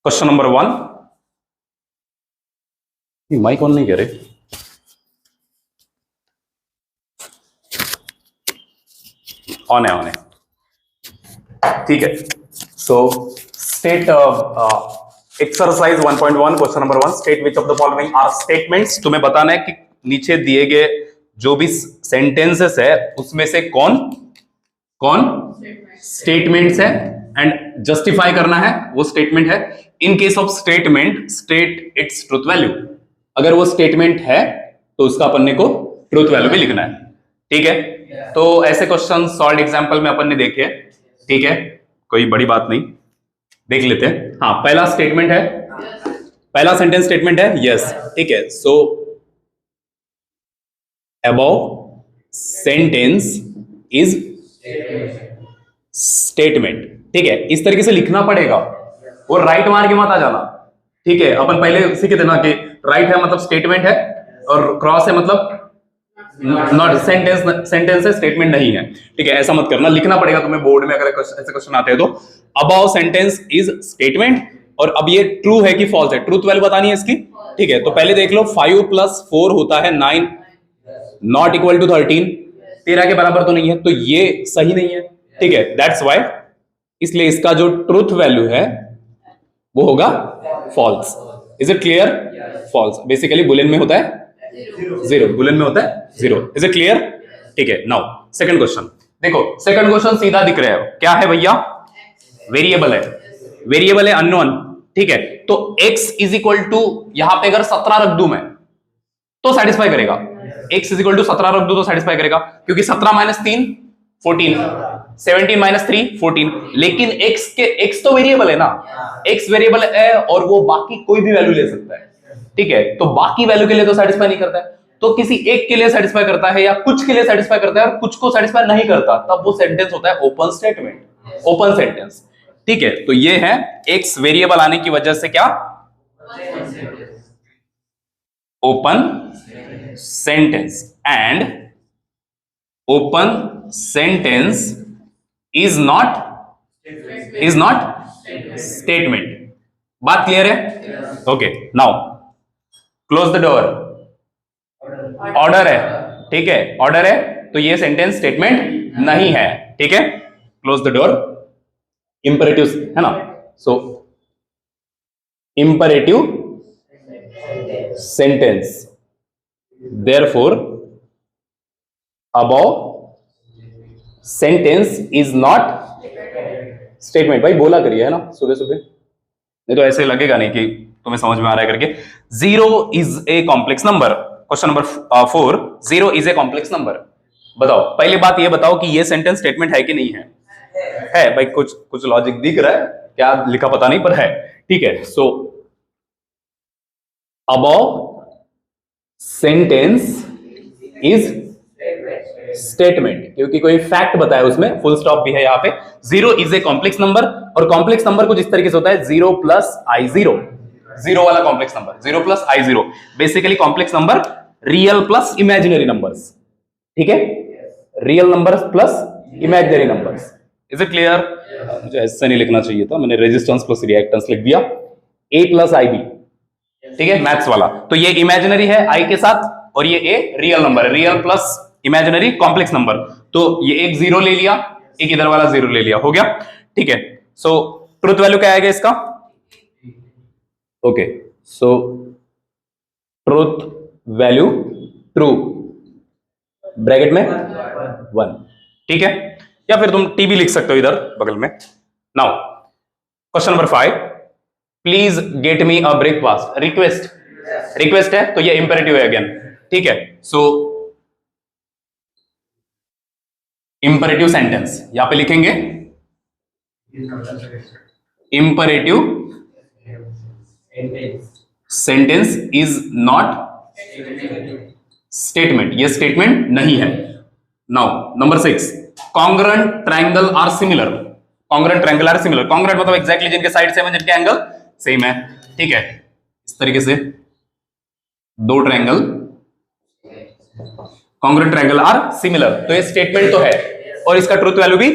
Question number 1। Mic on नहीं कह रहे। ऑन है। ठीक है। So state exercise 1.1 question number 1। State which of the following are statements. तुम्हें बताना है कि नीचे दिए गए जो भी सेंटेंसेस है उसमें से कौन कौन स्टेटमेंट्स है एंड जस्टिफाई करना है वो स्टेटमेंट है। In case of statement state it's truth value. अगर वो स्टेटमेंट है तो उसका अपन को ट्रुथ वैल्यू भी लिखना है। ठीक है। तो ऐसे क्वेश्चन सॉल्व एग्जांपल में अपन ने देखे। ठीक है, कोई बड़ी बात नहीं, देख लेते हैं। हाँ, पहला स्टेटमेंट है, पहला सेंटेंस स्टेटमेंट है यस। ठीक है। सो अबव सेंटेंस इज स्टेटमेंट। ठीक है, इस तरीके से लिखना पड़ेगा और राइट मार के मत आ जाना। ठीक है, अपन पहले सीखे थे ना कि राइट है मतलब स्टेटमेंट है और क्रॉस है मतलब नॉट सेंटेंस है, स्टेटमेंट नहीं है। ठीक है, ऐसा मत करना, लिखना पड़ेगा तुम्हें बोर्ड में अगर ऐसे क्वेश्चन आते हैं तो। Above sentence is statement. और अब ये ट्रू है कि फॉल्स है, ट्रूथ वैल्यू बतानी है इसकी। ठीक है, तो पहले देख लो 5 + 4 होता है 9, नॉट इक्वल टू 13, 13 के बराबर तो नहीं है, तो ये सही नहीं है। ठीक है, दैट्स वाई, इसलिए इसका जो ट्रूथ वैल्यू है वो होगा false. Is it clear? False basically boolean में होता है जीरो, बुलियन में होता है जीरो। Is it clear? ठीक है। नाउ सेकंड क्वेश्चन देखो। सेकंड क्वेश्चन सीधा दिख रहा है, क्या है भैया? वेरिएबल है, वेरिएबल है अननोन। ठीक है, तो x इज इक्वल टू, यहां पे अगर 17 रख दूं मैं तो सेटिस्फाई करेगा। x इज इक्वल टू 17 रख दूं तो सेटिस्फाई करेगा, क्योंकि 17 - 3 14, 17 - 3 14। लेकिन x तो वेरिएबल है ना, x वेरिएबल है और वो बाकी कोई भी वैल्यू ले सकता है। ठीक है, तो बाकी वैल्यू के लिए तो सेटिस्फाई नहीं करता है, तो किसी एक के लिए सेटिस्फाई करता है या कुछ के लिए सेटिस्फाई करता है और कुछ को सेटिस्फाई नहीं करता, तब वो सेंटेंस होता है ओपन स्टेटमेंट, ओपन सेंटेंस। ठीक है, तो ये है x वेरिएबल आने की वजह से क्या? Open sentence. And open sentence is not statement. बात क्लियर है? Okay, now close the door. Order है, ठीक है, ऑर्डर है, तो ये सेंटेंस स्टेटमेंट नहीं है। ठीक है, क्लोज द डोर। इंपरेटिव है ना, so imperative sentence, therefore above sentence is not statement. भाई बोला करिए है ना सुबह सुबह, नहीं तो ऐसे लगेगा नहीं कि तुम्हें समझ में आ रहा है करके। 0 is a complex number. Question number 4, 0 is a complex number. बताओ, पहली बात ये बताओ कि ये सेंटेंस स्टेटमेंट है कि नहीं है? है भाई, कुछ लॉजिक दिख रहा है, क्या लिखा पता नहीं पर है। ठीक है, सो अबव सेंटेंस इज स्टेटमेंट, क्योंकि कोई फैक्ट बताया उसमें, फुल स्टॉप भी है यहाँ पे। 0 इज ए कॉम्प्लेक्स नंबर, और कॉम्प्लेक्स नंबर कुछ इस तरीके से होता है 0 + I0, जीरो वाला complex number, 0 + I0। Basically complex number real plus imaginary numbers. ठीक है, real numbers plus imaginary numbers. Is it clear? मुझे ऐसा नहीं लिखना चाहिए था, मैंने रेजिस्टेंस प्लस रिएक्टेंस लिख दिया। A + IB, ठीक है, मैथ्स वाला। तो ये इमेजिनरी है I के साथ और ये A रियल नंबर है, real plus imaginary complex number. तो ये एक 0 ले लिया, एक इधर वाला 0 ले लिया, हो गया। ठीक है, सो ट्रुथ वैल्यू क्या आएगा इसका? ओके, सो ट्रुथ वैल्यू ट्रू, ब्रैकेट में 1। ठीक है, या फिर तुम टी भी लिख सकते हो इधर बगल में। Now question number 5, please get me a breakfast. Request है तो ये इंपेरेटिव है अगेन। ठीक है, सो इंपेरेटिव सेंटेंस यहां पे लिखेंगे, imperative sentence is not statement, ये स्टेटमेंट नहीं है। Now number 6, congruent triangle are similar. Congruent triangle are similar, congruent मतलब एग्जैक्टली जिनके साइड सेम है, जिनके एंगल सेम है। ठीक है, इस तरीके से दो triangle congruent triangle are similar, तो ये स्टेटमेंट तो है और इसका ट्रूथ वैल्यू भी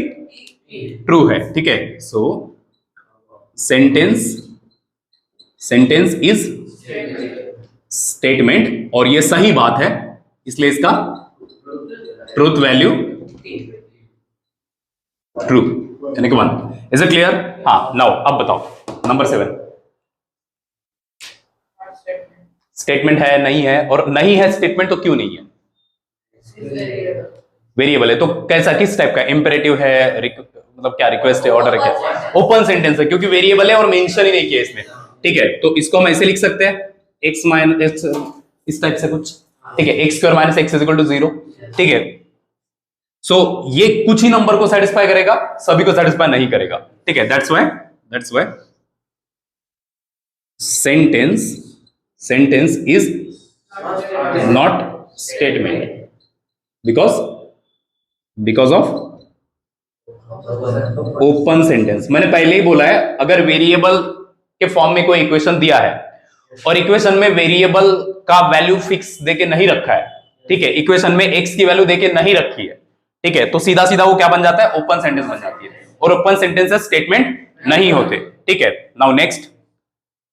ट्रू है। ठीक है, सो सेंटेंस सेंटेंस इज स्टेटमेंट, और ये सही बात है, इसलिए इसका ट्रूथ वैल्यू ट्रू, यानी कि 1। Is it clear? हाँ, नाउ अब बताओ नंबर 7। स्टेटमेंट है नहीं है, और नहीं है स्टेटमेंट तो क्यों नहीं है? वेरिएबल है तो कैसा, किस टाइप का? इंपेरेटिव है, मतलब क्या रिक्वेस्ट है, ऑर्डर है, क्या? ओपन सेंटेंस है, क्योंकि वेरिएबल है और मेंशन ही नहीं किया इसमें। ठीक है, तो इसको हम ऐसे लिख सकते हैं x माइनस इस टाइप से कुछ। ठीक है, x square minus x is equal to 0। ठीक है, सो ये कुछ ही नंबर को सेटिस्फाई करेगा, सभी को सेटिस्फाई नहीं करेगा। ठीक है, that's why sentence is not statement because of open sentence. मैंने पहले ही बोला है, अगर वेरिएबल के फॉर्म में कोई इक्वेशन दिया है और इक्वेशन में वेरिएबल का वैल्यू फिक्स देके नहीं रखा है, ठीक है, इक्वेशन में x की वैल्यू देके नहीं रखी है, ठीक है, तो सीधा सीधा वो क्या बन जाता है? ओपन सेंटेंस बन जाती है, और ओपन सेंटेंसेस स्टेटमेंट नहीं होते। ठीक है, now next,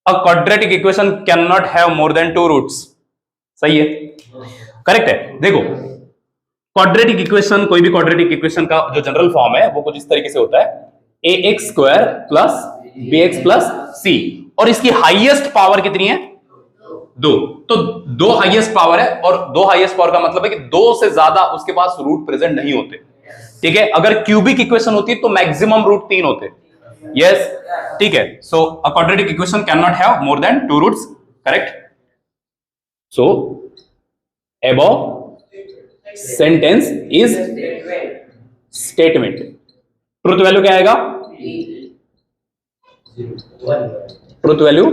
a quadratic equation can not have more than 2 roots. सही है, करेक्ट है। देखो, क्वाड्रेटिक इक्वेशन, कोई भी क्वाड्रेटिक इक्वेशन का जो जनरल फॉर्म है वो कुछ इस तरीके से होता है, ax square plus bx plus c, और इसकी हाईएस्ट पावर कितनी है? 2। तो 2 हाईएस्ट पावर है, और 2 हाईएस्ट पावर का मतलब है कि 2 से ज्यादा उसके पास रूट प्रेजेंट नहीं होते। ठीक है, अगर क्यूबिक इक्वेशन होती तो मैक्सिमम रूट 3 होते। यस, ठीक है, so a quadratic equation can not have more than 2 roots, correct. So above sentence is statement. Truth value क्या आएगा? ट्रुथ वैल्यू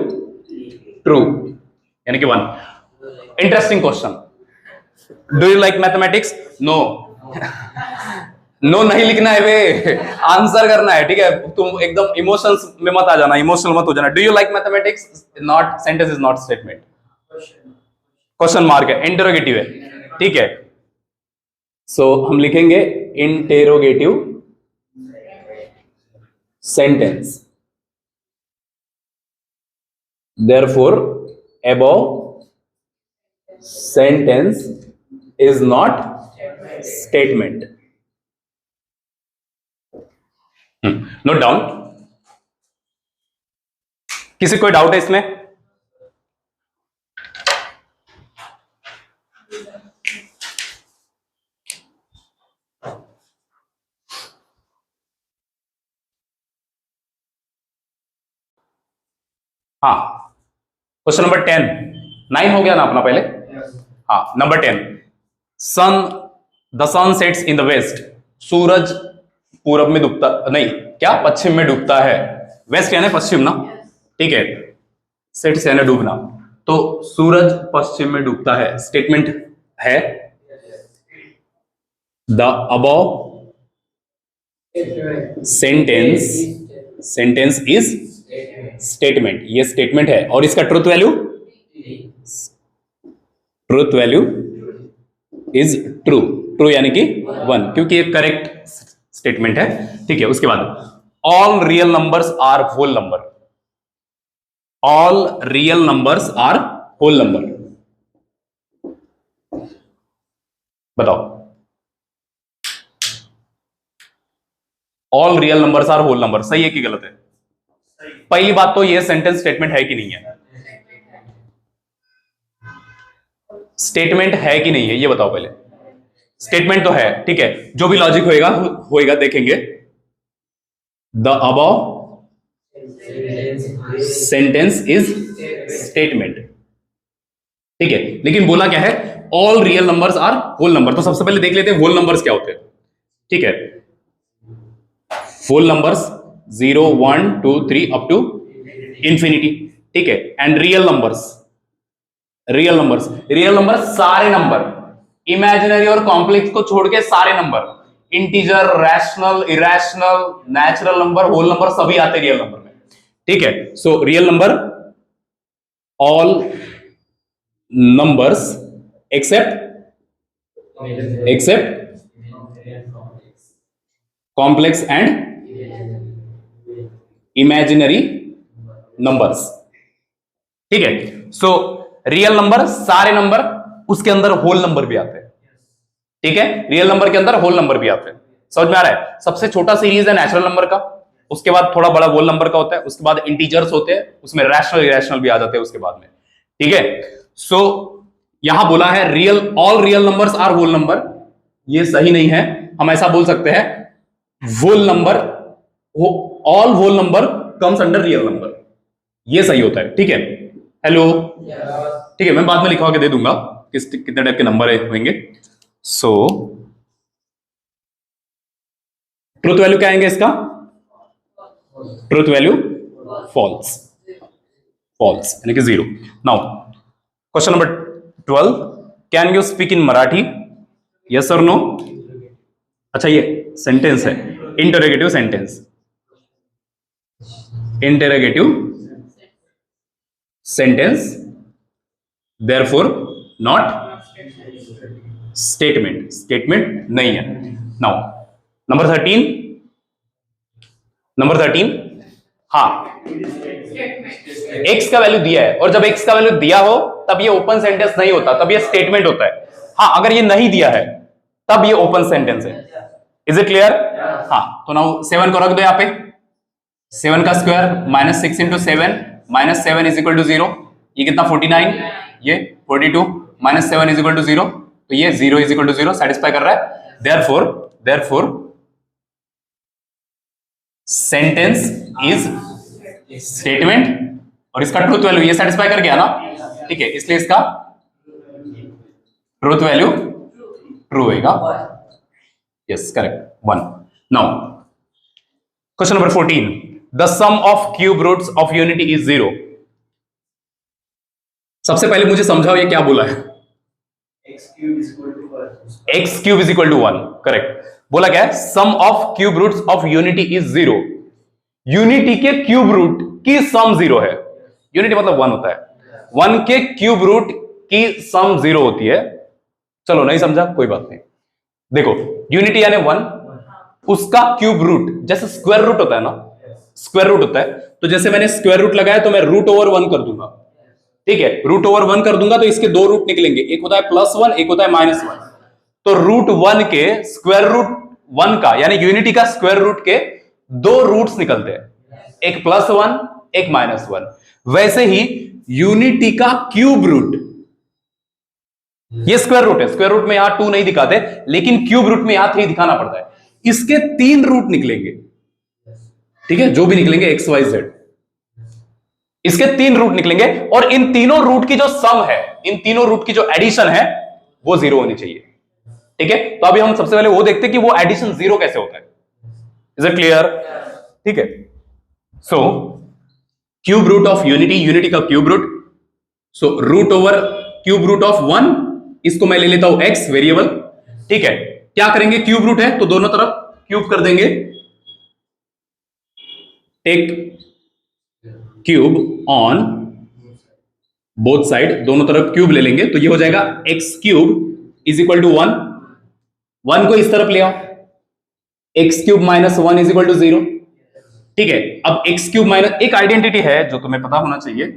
ट्रू, यानी कि 1। Interesting question, do you like mathematics? No no नहीं लिखना है वे, आंसर करना है। ठीक है, तुम एकदम इमोशंस में मत आ जाना, इमोशनल मत हो जाना। Do you like mathematics? Not, sentence is not statement, question mark है, इंटरोगेटिव है। ठीक है, सो हम लिखेंगे interrogative sentence, therefore above sentence is not statement. Note down. किसी कोई डाउट है इसमें? हाँ, क्वेश्चन नंबर 10, 9 हो गया ना अपना पहले? हाँ, number 10, the sun sets in the west. सूरज पूरब में डूबता, नहीं क्या, पश्चिम में डूबता है। वेस्ट यानी पश्चिम ना, ठीक है, सेट्स यानी डूबना, तो सूरज पश्चिम में डूबता है, स्टेटमेंट है। The above sentence is statement, ये स्टेटमेंट है, और इसका truth value is true, true यानी कि 1, क्योंकि ये करेक्ट स्टेटमेंट है। ठीक है, उसके बाद all real numbers are whole number. All real numbers are whole number, बताओ। All real numbers are whole number, सही है कि गलत है? पहली बात तो ये सेंटेंस स्टेटमेंट है कि नहीं है? स्टेटमेंट है कि नहीं है ये बताओ पहले। स्टेटमेंट तो है, ठीक है, जो भी लॉजिक होएगा देखेंगे। The above sentence is statement, ठीक है, लेकिन बोला क्या है? All real numbers are whole number. तो सबसे पहले देख लेते हैं होल नंबर्स क्या होते हैं। ठीक है, whole numbers 0 1 2 3 up to infinity, ठीक है, एंड रियल नंबर्स सारे नंबर, इमेजिनरी और कॉम्प्लेक्स को छोड़ के सारे number, integer, rational, irrational, natural number, whole number सभी आते रियल नंबर में। ठीक है, so real number, all numbers except complex and imaginary numbers. ठीक है। सो रियल नंबर, सारे नंबर, उसके अंदर होल नंबर भी आते हैं। ठीक है, रियल नंबर के अंदर होल नंबर भी आते हैं। समझ में आ रहा है? सबसे छोटा सीरीज है नेचुरल नंबर का, उसके बाद थोड़ा बड़ा होल नंबर का होता है, उसके बाद इंटीजर्स होते हैं, उसमें रैशनल इरेशनल भी आ जाते हैं उसके बाद में। ठीक है, सो यहां बोला है real, all real numbers are whole number. ये सही नहीं है, हम ऐसा बोल सकते हैं whole number, all whole number comes under real number, ये सही होता है। ठीक है, हेलो, ठीक है, मैं बाद में लिखवा के दे दूंगा कितने टाइप के नंबर होंगे। सो ट्रुथ वैल्यू क्या आएंगे इसका? ट्रुथ वैल्यू फॉल्स, फॉल्स यानी कि 0। Now question number 12, can you speak in Marathi? Yes और नो? अच्छा, ये सेंटेंस है, interrogative sentence, interrogative sentence, therefore not statement, statement नहीं है। नाउ नंबर 13, नंबर 13, हाँ, x का वैल्यू दिया है, और जब x का वैल्यू दिया हो तब ये ओपन सेंटेंस नहीं होता, तब ये स्टेटमेंट होता है। हाँ, अगर ये नहीं दिया है तब ये ओपन सेंटेंस है। Is it clear? हाँ, तो नाउ 7 को रख दो यहाँ पे, 7 का square minus 6 into 7, minus 7 is equal to 0, ये कितना 49, ये 42, माइनस 7 इज इक्वल टू 0, तो ये 0 इज इक्वल टू 0 सेटिस्फाई कर रहा है। देयरफॉर सेंटेंस इज स्टेटमेंट, और इसका ट्रूथ वैल्यू ये सेटिस्फाई कर गया ना, ठीक है, इसलिए इसका ट्रूथ वैल्यू ट्रू होगा। Yes, correct, 1। Now question number 14, the sum of cube roots of unity is 0। सबसे पहले मुझे समझाओ ये क्या बोला है? x cube is equal to 1, correct. बोला क्या है? Sum of cube roots of unity is 0। Unity के क्यूब रूट की सम 0 है। यूनिटी मतलब 1 होता है, 1 के क्यूब रूट की सम 0 होती है। चलो, नहीं समझा कोई बात नहीं। देखो, यूनिटी यानी 1, उसका क्यूब रूट, जैसे स्क्वायर रूट होता है ना, स्क्वायर रूट होता है, तो जैसे मैंने स्क्वायर रूट लगाया तो मैं रूट ओवर 1 कर दूंगा। ठीक है, रूट ओवर 1 कर दूंगा तो इसके दो रूट निकलेंगे, एक होता है +1, एक होता है -1। तो रूट 1 के स्क्वायर रूट 1 का, यानी यूनिटी का स्क्वायर रूट के दो रूट्स निकलते हैं, एक +1, एक -1। वैसे ही यूनिटी का क्यूब रूट, ये स्क्वायर रूट है, स्क्वायर रूट में यहां 2 नहीं दिखाते, लेकिन क्यूब रूट में यहां 3 दिखाना पड़ता है। इसके 3 रूट निकलेंगे, ठीक है, जो भी निकलेंगे x y z, इसके 3 रूट निकलेंगे, और इन तीनों रूट की जो सम है, इन तीनों रूट की जो एडिशन है वो 0 होनी चाहिए। ठीक है, तो अभी हम सबसे पहले वो देखते हैं कि वो एडिशन 0 कैसे होता है। Is it clear? ठीक है, so cube root of unity, unity का cube root, so root over cube root of 1, इसको मैं ले लेता हूं x वेरिएबल। ठीक है, क्या करेंगे? क्यूब रूट है तो दोनों तरफ क्यूब कर देंगे, take cube on both side, दोनों तरफ क्यूब ले लेंगे, तो ये हो जाएगा x cube is equal to 1, 1 को इस तरफ ले आओ, x cube minus 1 is equal to 0। ठीक है, अब x क्यूब माइनस, एक आइडेंटिटी है जो तुम्हें पता होना चाहिए,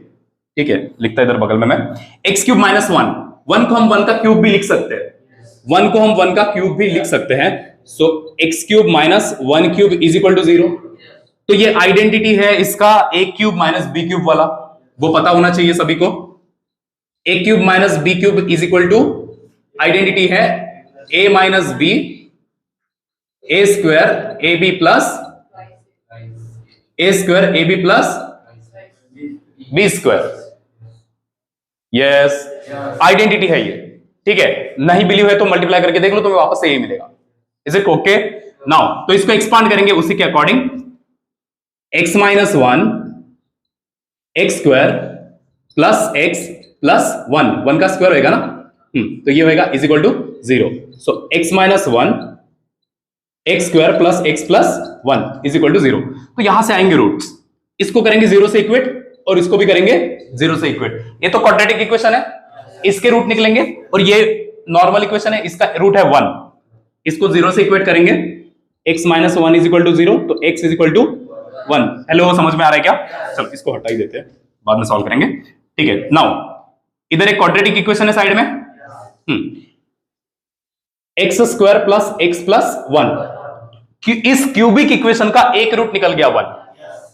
ठीक है, लिखता इधर बगल में मैं, x क्यूब माइनस 1, 1 को हम 1 का क्यूब भी लिख सकते हैं, 1 को हम 1 का क्यूब भी लिख सकते हैं। So x cube minus 1 cube is equal to 0। तो ये आइडेंटिटी है इसका a cube minus b cube वाला, वो पता होना चाहिए सभी को। a cube minus b cube is equal to, identity है a minus b, a square a b plus b square. Yes, identity है ये। ठीक है, नहीं बिलीव है तो मल्टीप्लाई करके देख लो, तुम्हें वापस से यही मिलेगा। Is it okay? नाउ तो इसको एक्सपांड करेंगे उसी के according, x minus 1 x square plus x plus 1 का स्क्वायर होगा ना, तो ये होगा is equal to 0। So x minus 1 x square plus x plus 1 is equal to 0। तो यहां से आएंगे रूट्स, इसको करेंगे 0 से इक्वेट और इसको भी करेंगे 0 से इक्वेट। ये तो क्वाड्रेटिक इक्वेशन है, इसके रूट निकलेंगे, और ये नॉर्मल इक्वेशन है, इसका रूट है 1, इसको 0 से इक्वेट करेंगे, x minus 1 is equal to 0, तो x is equal to 1। Hello, समझ में आ रहा है क्या? चलो इसको हटा ही देते हैं, बाद में सॉल्व करेंगे। ठीक है। नाउ इधर एक क्वाड्रेटिक इक्वेशन है साइड में, x square plus x plus 1, इस क्यूबिक इक्वेशन का एक रूट निकल गया 1,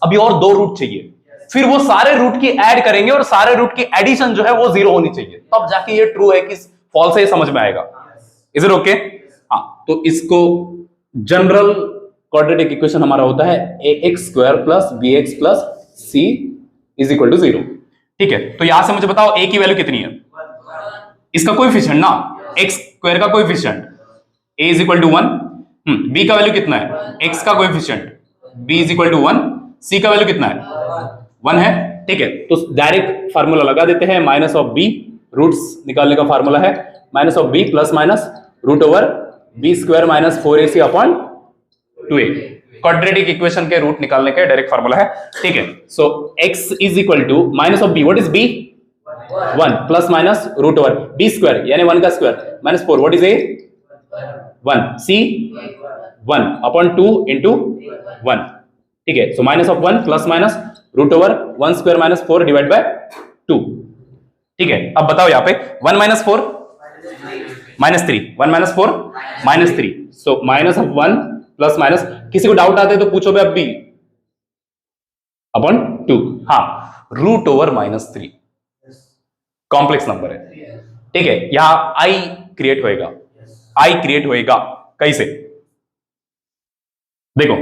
अभी और दो रूट चाहिए, फिर वो सारे रूट की ऐड करेंगे और सारे रूट की एडिशन जो है वो 0 होनी चाहिए, तब जाके ये ट्रू है कि फॉल्स है, ये समझ में आएगा। Is it okay? हाँ, तो इसको जनरल क्वाड्रेटिक इक्वेशन हमारा होता है ax square plus bx plus c is equal to 0। ठीक है, तो यहां से मुझे बताओ a की वैल्यू कितनी है, इसका कोएफिशिएंट ना, x स्क्वायर का coefficient a is equal to 1, b का वैल्यू कितना है, x का coefficient b is equal to 1, c का वैल्यू कितना है 1 है। ठीक है, तो डायरेक्ट फार्मूला लगा देते हैं, माइनस ऑफ b, रूट्स निकालने का फार्मूला है minus of b plus minus root over b square minus 4ac upon 2a, quadratic equation के रूट निकालने का डायरेक्ट फार्मूला है। ठीक है, so x is equal to minus of b, what is b 1 plus minus root over b square यानी 1 का square minus 4, what is a 1, c 1 upon 2 into 1। ठीक है, so minus of 1 plus minus root over 1 square minus 4 divide by 2। ठीक है, अब बताओ यहाँ पे 1 minus 4 minus 3, 1 minus 4 minus 3, so minus of 1 plus minus, किसी को डाउट आते तो पूछो भाई, अब भी अपॉन 2। हाँ, root over minus 3 complex number है। ठीक है, यहां आई क्रिएट होएगा, आई क्रिएट होएगा कैसे, देखो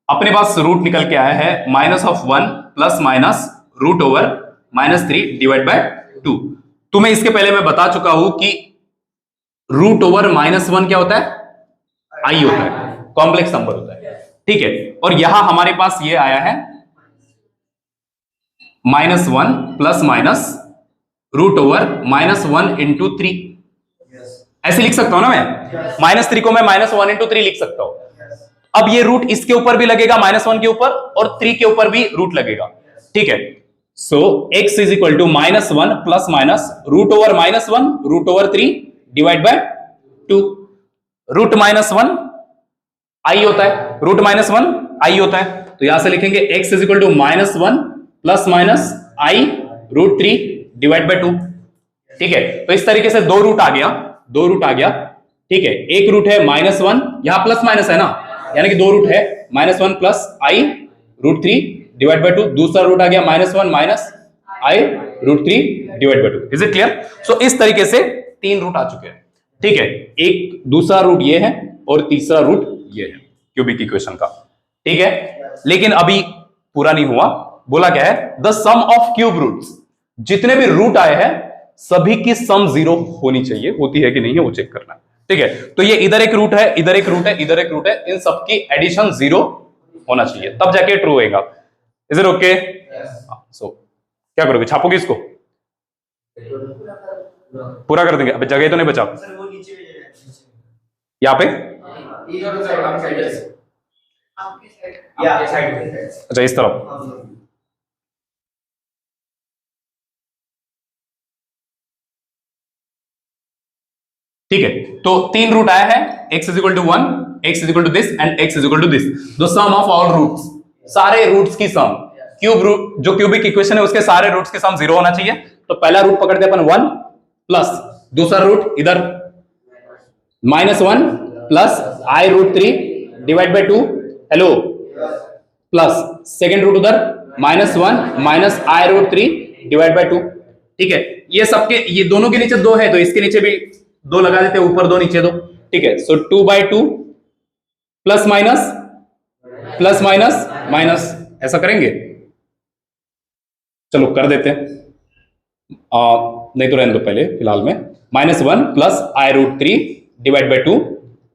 अपने पास रूट निकल के आया है minus of 1 plus minus root over minus 3 divide by 2। तुम्हें इसके पहले मैं बता चुका हूं कि रूट ओवर माइनस 1 क्या होता है, आई होता है, कॉम्प्लेक्स नंबर होता है। ठीक है, और यहां हमारे पास ये आया है minus 1 plus minus root over minus 1 into 3, ऐसे लिख सकता हूं ना मैं, माइनस 3 को मैं माइनस 1 इंटू 3 लिख सकता हूं। अब ये रूट इसके ऊपर भी लगेगा माइनस 1 के ऊपर, और 3 के ऊपर भी रूट लगेगा। ठीक है, so x is equal to minus 1 plus minus root over minus 1 root over 3 divide by 2। Root minus 1 i होता है, रूट माइनस 1 आई होता है, तो यहां से लिखेंगे x is equal to minus 1 plus minus i root 3 divide by 2। ठीक है, तो इस तरीके से दो रूट आ गया, दो रूट आ गया। ठीक है, एक रूट है माइनस 1, यहां प्लस माइनस है ना, यानी कि दो रूट है minus 1 plus i root 3 divide by 2, दूसरा रूट आ गया minus 1 minus i root 3 divide by 2। Is it clear? So इस तरीके से तीन रूट आ चुके हैं। ठीक है, एक दूसरा रूट ये है और तीसरा रूट ये है क्यूबिक इक्वेशन का। ठीक है, लेकिन अभी पूरा नहीं हुआ, बोला क्या है, the sum of cube roots, जितने भी रूट आए हैं सभी की सम 0 होनी चाहिए, होती है कि नहीं है वो चेक करना है। ठीक है, तो ये इधर एक रूट है, इधर एक रूट है, इधर एक रूट है, इन सबकी एडिशन 0 होना चाहिए, तब जाके ट्रू होएगा। Is it okay? सो क्या करोगे, छापोगे इसको, पूरा कर देंगे, अबे जगह तो नहीं बचा यहाँ पे, अच्छा इस तरफ। ठीक है, तो तीन रूट आया है, x is equal to 1, x is equal to this and x is equal to this, the sum of all roots, सारे रूट्स की सम, क्यूब रूट जो क्यूबिक इक्वेशन है उसके सारे रूट्स की सम 0 होना चाहिए। तो पहला रूट पकड़ते अपन 1 प्लस दूसरा रूट इधर minus 1 plus i root 3 divide by 2, hello, plus second root उधर minus 1 minus i root 3 divide by 2। ठीक है, ये सबके, ये दोनों के नीचे 2 है तो इसके नीचे भी 2 लगा देते, ऊपर 2 नीचे 2। ठीक है, सो 2 बाय 2 प्लस माइनस माइनस, ऐसा करेंगे, चलो कर देते हैं, नहीं तो रहने दो पहले फिलहाल में, minus 1 plus i root 3 divide by 2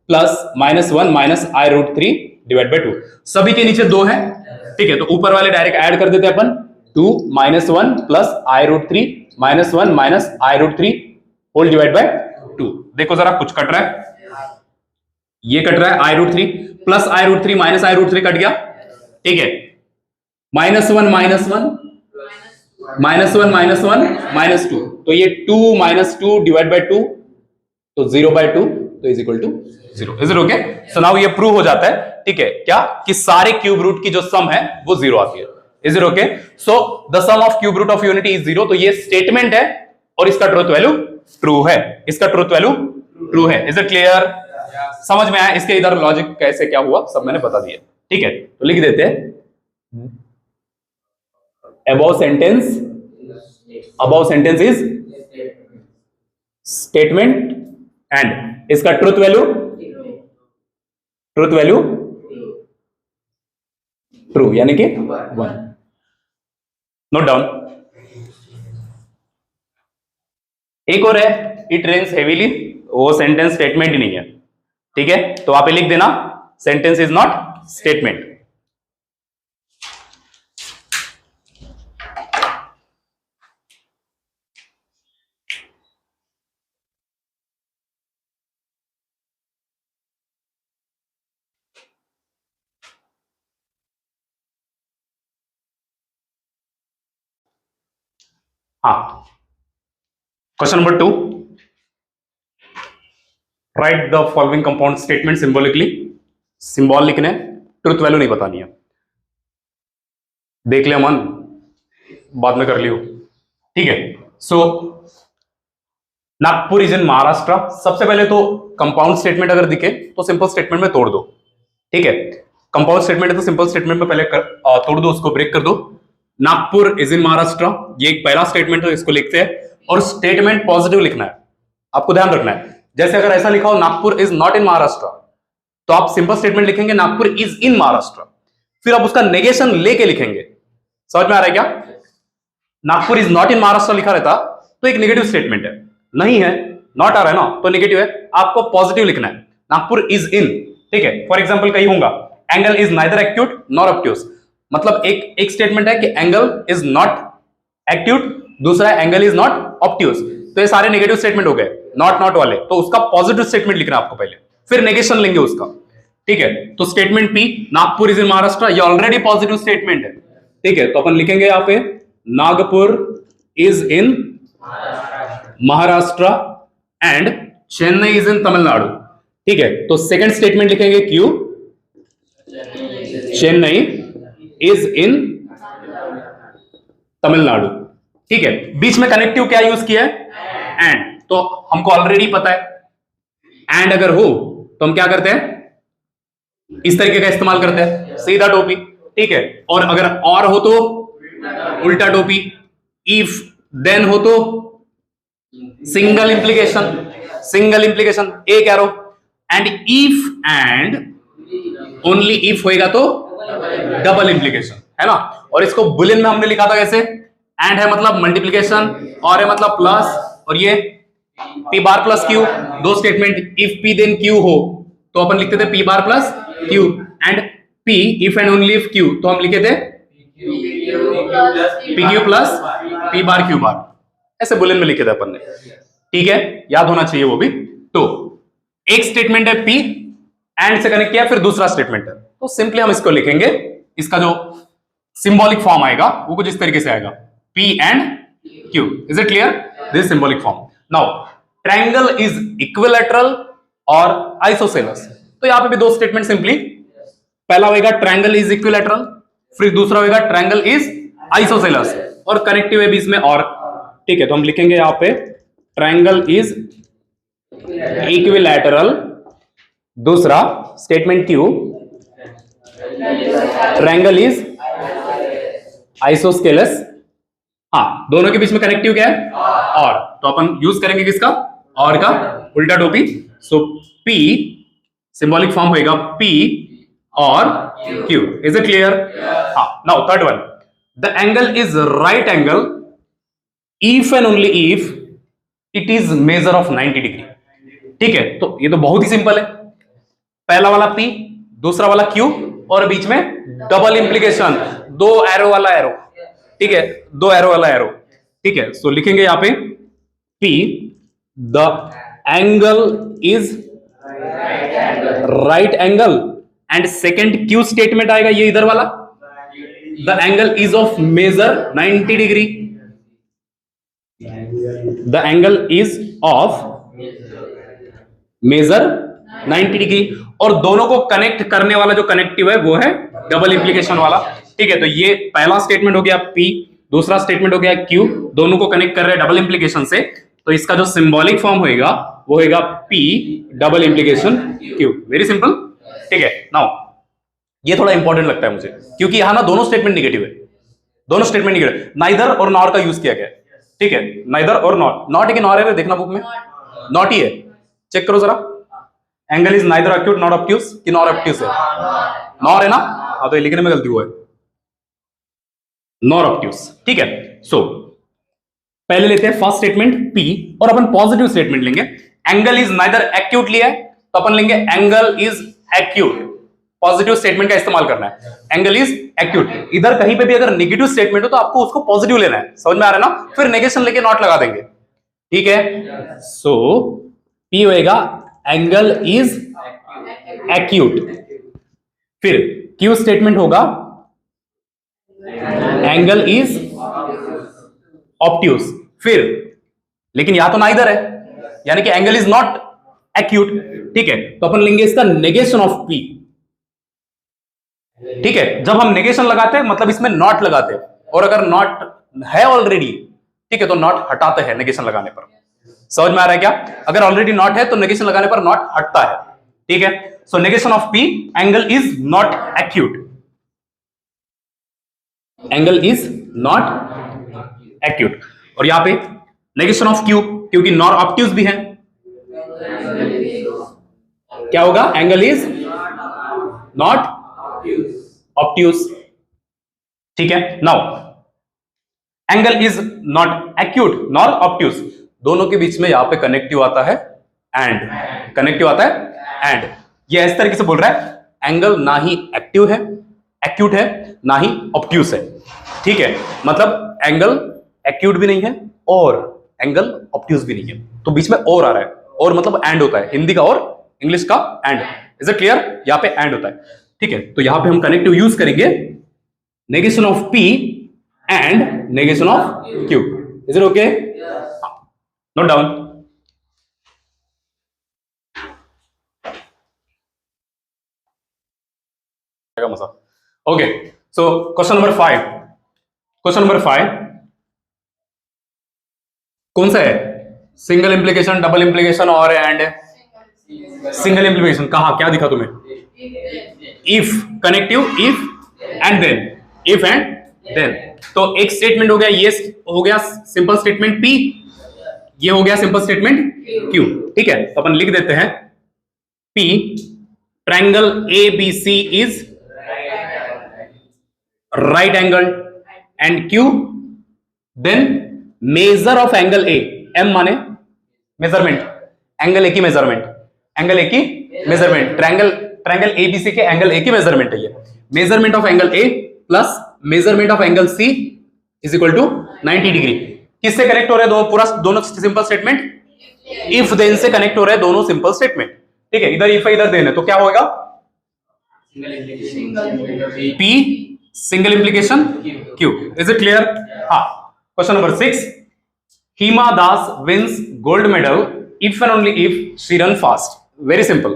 plus minus 1 minus i root 3 divide by 2, सभी के नीचे 2 है। ठीक है, तो ऊपर वाले डायरेक्ट ऐड कर देते हैं अपन, 2 minus 1 plus i root 3 minus 1 minus i root 3 whole divide by 2। देखो जरा कुछ कट रहा है, ये कट रहा है आई root 3 plus i root 3 minus i root 3 cut गया। ठीक है, minus 1 minus 1 minus 1 minus 1 minus 2, तो ये 2 माइनस 2 डिवाइड बाय 2, तो 0 बाय 2, तो is equal to 0। Is it okay? So now ये प्रूव हो जाता है। ठीक है, क्या कि सारे क्यूब रूट की जो सम है वो 0 आती है। Is it okay? So the sum of cube root of unity is 0, तो ये स्टेटमेंट है और इसका ट्रूथ वैल्यू ट्रू है, इसका ट्रूथ वैल्यू ट्रू है। Is it clear? समझ में आया? इसके इधर लॉजिक कैसे क्या हुआ सब मैंने बता दिया, ठीक है? तो लिख देते हैं above sentence is statement and इसका ट्रूथ वैल्यू ट्रू, यानी कि 1। Note down. एक और है, इट रेन्स हेवीली, वो सेंटेंस स्टेटमेंट ही नहीं है, ठीक है? तो आप लिख देना सेंटेंस इज नॉट स्टेटमेंट। हाँ, question number 2, right the following compound statement symbolically. Symbol लिखने, ट्रुथ वैल्यू नहीं बतानी है। देख ले मन, बाद में कर लियो, ठीक है? सो नागपुर इज इन महाराष्ट्र। सबसे पहले तो कंपाउंड स्टेटमेंट अगर दिखे तो सिंपल स्टेटमेंट में तोड़ दो, ठीक है? कंपाउंड स्टेटमेंट है तो सिंपल स्टेटमेंट में पहले तोड़ दो, उसको ब्रेक कर दो। नागपुर इज इन महाराष्ट्र, ये एक पहला स्टेटमेंट है, इसको लिखते हैं। और स्टेटमेंट पॉजिटिव लिखना है, आपको ध्यान रखना है। जैसे अगर ऐसा लिखा हो Nagpur is not in Maharashtra, तो आप सिंपल स्टेटमेंट लिखेंगे नागपुर इज इन महाराष्ट्र, फिर आप उसका नेगेशन लेके लिखेंगे। समझ में आ रहा है क्या? Nagpur is not in Maharashtra लिखा रहता तो एक नेगेटिव स्टेटमेंट है, नहीं है, नॉट आ रहा है ना, तो नेगेटिव है। आपको पॉजिटिव लिखना है, नागपुर इज इन, ठीक है? फॉर एग्जाम्पल कहीं होगा angle is neither acute nor obtuse, मतलब एक स्टेटमेंट है कि एंगल इज नॉट एक्यूट, दूसरा एंगल इज नॉट ऑब्ट्यूस, तो ये सारे नेगेटिव स्टेटमेंट हो गए, नॉट वाले। तो उसका पॉजिटिव स्टेटमेंट लिखना आपको पहले, फिर नेगेशन लेंगे उसका, ठीक है? तो statement P, Nagpur is in Maharashtra, ये ऑलरेडी पॉजिटिव स्टेटमेंट है, ठीक है? तो अपन लिखेंगे यहां पे Nagpur is in Maharashtra and Chennai is in Tamil Nadu, ठीक है? तो सेकंड स्टेटमेंट लिखेंगे Q, Chennai is in Tamil Nadu, ठीक है? बीच में कनेक्टिव क्या यूज किया है? एंड, तो हमको ऑलरेडी पता है एंड अगर हो तो हम क्या करते हैं? इस तरीके का इस्तेमाल करते हैं, सीधा टोपी, ठीक है? और अगर और हो तो उल्टा टोपी, इफ देन हो तो सिंगल इंप्लीकेशन, एक arrow, and if and only if होएगा तो डबल इंप्लीकेशन, है ना? और इसको बुलियन में हमने लिखा था कैसे? एंड है मतलब मल्टीप्लीकेशन, और है मतलब प्लस, और ये पी बार प्लस क्यू, दो statement, if P then Q हो तो अपन लिखते थे P bar plus Q, and P if and only if Q तो हम लिखे थे P Q plus P bar Q bar, ऐसे बुलियन में लिखे थे अपन ने, ठीक है? याद होना चाहिए वो भी। तो एक स्टेटमेंट है पी, एंड से कनेक्ट किया, फिर दूसरा स्टेटमेंट है, तो सिंपली हम इसको लिखेंगे, इसका जो सिंबॉलिक फॉर्म आएगा वो कुछ इस तरीके से आएगा, P and Q। Is it clear? This is symbolic form. Now, triangle is equilateral और isosceles। तो यहाँ पे भी दो स्टेटमेंट सिंपली, पहला होगा ट्रायंगल इज इक्विलैटरल, फिर दूसरा होगा ट्रायंगल इज आइसोसेलस, और कनेक्टिव है बीच में और, ठीक है? तो हम लिखेंगे यहाँ पे ट्रायंगल इज इक्विलैटरल, दूसरा statement Q, triangle is isosceles. हाँ, दोनों के बीच में कनेक्टिव क्या है? और, तो अपन यूज करेंगे किसका? और का, उल्टा टोपी। सो P सिंबॉलिक फॉर्म होएगा P और Q। Is it clear? हाँ, now third one, the angle is right angle if and only if it is measure of 90 degree, ठीक है? तो ये तो बहुत ही सिंपल है, पहला वाला P, दूसरा वाला Q, और बीच में डबल इंप्लीकेशन, दो एरो वाला एरो, ठीक है? दो एरो वाला एरो, ठीक है? सो लिखेंगे यहां पे P, the angle is right angle, and second Q statement आएगा ये इधर वाला, the angle is of measure 90 degree, the angle is of measure 90 degree, और दोनों को कनेक्ट करने वाला जो कनेक्टिव है वो है डबल इंप्लीकेशन वाला, ठीक है, तो ये पहला स्टेटमेंट हो गया P, दूसरा स्टेटमेंट हो गया Q, दोनों को कनेक्ट कर रहे हैं डबल इंप्लीकेशन से, तो इसका जो सिंबॉलिक फॉर्म होएगा वो होएगा P double implication Q। Very simple. ठीक है, नाउ ये थोड़ा इंपॉर्टेंट लगता है मुझे, क्योंकि यहां ना दोनों स्टेटमेंट निगेटिव है, दोनों स्टेटमेंट निगेटिव, नाइदर और नॉर का यूज किया गया है। ठीक है, नाइदर और नॉट, नॉट है कि नॉर है, देखना बुक में, नॉट ही है, चेक करो जरा, angle is neither acute not obtuse कि नॉर ऑब्ट्यूज है, नॉर है ना, हाँ तो लिखने में गलती हुआ है, नॉर ऑब्ट्यूज। ठीक है, सो पहले लेते हैं फर्स्ट स्टेटमेंट P और अपन पॉजिटिव स्टेटमेंट लेंगे। एंगल इज नाइदर एक्यूट लिया है तो अपन लेंगे angle is acute, positive statement का इस्तेमाल करना है, एंगल इज एक्यूट। इधर कहीं पे भी अगर नेगेटिव स्टेटमेंट हो तो आपको उसको पॉजिटिव लेना है, समझ में आ रहा है ना, फिर नेगेशन लेके नॉट लगा देंगे। ठीक है, सो P होएगा एंगल इज एक्यूट, फिर Q स्टेटमेंट होगा एंगल इज ऑब्ट्यूज, फिर लेकिन यहां तो नाइदर है, यानी कि एंगल इज नॉट एक्यूट। ठीक है, तो अपन लेंगे इसका नेगेशन ऑफ P। ठीक है, जब हम नेगेशन लगाते हैं मतलब इसमें नॉट लगाते हैं, और अगर नॉट है ऑलरेडी, ठीक है, तो नॉट हटाते हैं नेगेशन लगाने पर। समझ में आ रहा है क्या, अगर ऑलरेडी नॉट है तो नेगेशन लगाने पर नॉट हटता है। ठीक है, so negation of P, angle is not acute, angle is not acute. और यहां पे नेगेशन ऑफ Q, क्योंकि नॉर ऑब्ट्यूज भी है, क्या होगा, एंगल इज नॉट ऑब्ट्यूज। ठीक है, now angle is not acute nor obtuse, दोनों के बीच में यहां पे कनेक्टिव आता है एंड, कनेक्टिव आता है एंड, ये इस तरीके से बोल रहा है एंगल ना ही एक्टिव है, एक्यूट है, ना ही ऑब्ट्यूज है। ठीक है, मतलब एंगल एक्यूट भी नहीं है और एंगल ऑब्ट्यूज भी नहीं है, तो बीच में और आ रहा है, और मतलब एंड होता है, हिंदी का और इंग्लिश का एंड। इज इट क्लियर, यहां पे एंड होता है। ठीक है, तो यहां पे हम कनेक्टिव यूज करेंगे negation of P and negation of Q। Is it okay, note down. Okay, so question number 5, question number 5 कौन सा है, सिंगल इंप्लीकेशन, डबल इंप्लीकेशन और एंड, सिंगल इंप्लीकेशन। कहा, क्या दिखा तुम्हें, if, connective if and then, if and then. तो एक स्टेटमेंट हो गया, ये हो गया सिंपल स्टेटमेंट P, ये हो गया सिंपल स्टेटमेंट Q। ठीक है, तो अपन लिख देते हैं P triangle ABC is right angle and Q then measure of angle A, M माने मेजरमेंट, एंगल A की मेजरमेंट, एंगल A की मेजरमेंट, ट्रायंगल ABC के एंगल A की मेजरमेंट है ये, measurement of angle A plus measurement of angle C is equal to 90 degree. किससे connect हो रहे हैं दो, पूरा दोनों सिंपल स्टेटमेंट इफ देन से कनेक्ट हो रहे हैं दोनों सिंपल स्टेटमेंट। ठीक है, इधर इफ है इधर देन है, तो क्या होगा, P single implication Q। Is it clear, हाँ। Question number 6, Hima Das wins gold medal if and only if she run fast. Very simple,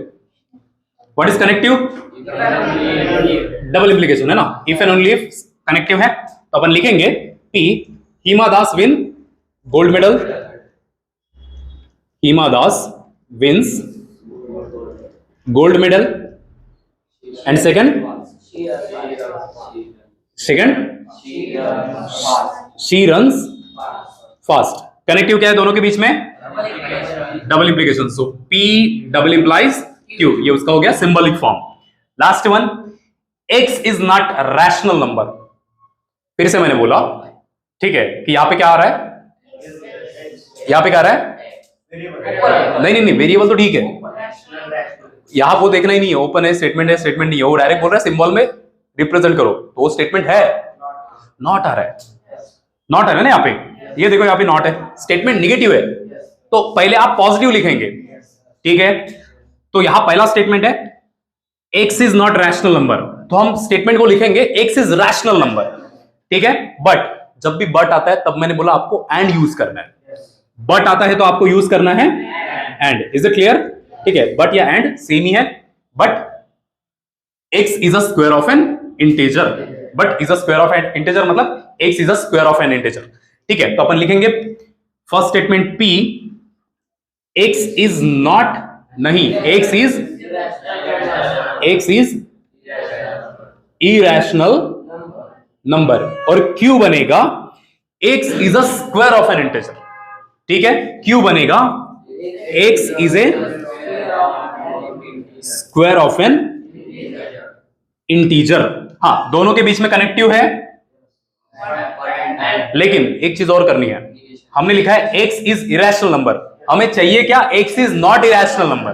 what is connective, double implication है ना, if and only if connective है, तो अपन लिखेंगे P Hima Das win gold medal, Hima Das wins gold medal and second she runs fast. Connective क्या है दोनों के बीच में, डबल इंप्लीकेशन, सो P डबल इंप्लाइज Q, ये उसका हो गया symbolic form. Last one, X is not rational number. फिर से मैंने बोला, ठीक है, कि यहां पे क्या आ रहा है, यहां पे क्या आ रहा है, नहीं वेरिएबल तो ठीक है, यहां वो देखना ही नहीं है, ओपन है स्टेटमेंट नहीं है, वो डायरेक्ट बोल रहा है सिंबल में रिप्रेजेंट करो, तो वो स्टेटमेंट है, नॉट आ रहा है, नॉट है ना यहाँ पे, ये देखो यहाँ पे नॉट है, स्टेटमेंट निगेटिव है, तो पहले आप पॉजिटिव लिखेंगे। ठीक है, तो यहां पहला स्टेटमेंट है X is not rational number, तो हम स्टेटमेंट को लिखेंगे X इज रैशनल नंबर। ठीक है, बट जब भी बट आता है तब मैंने बोला आपको एंड यूज करना है, बट आता है तो आपको यूज करना है एंड। इज इट क्लियर, ठीक है, बट या एंड सेम ही है, but X is a square of N integer, but is a square of N integer, मतलब x is a square of N integer. ठीक है, तो अपन लिखेंगे first statement p, x is not, नहीं, x is irrational number, और q बनेगा x is a square of N integer. ठीक है, q बनेगा x is a square of N integer. हाँ, दोनों के बीच में कनेक्टिव है, लेकिन एक चीज और करनी है, हमने लिखा है x इज इरेशनल नंबर, हमें चाहिए क्या, x is not irrational number,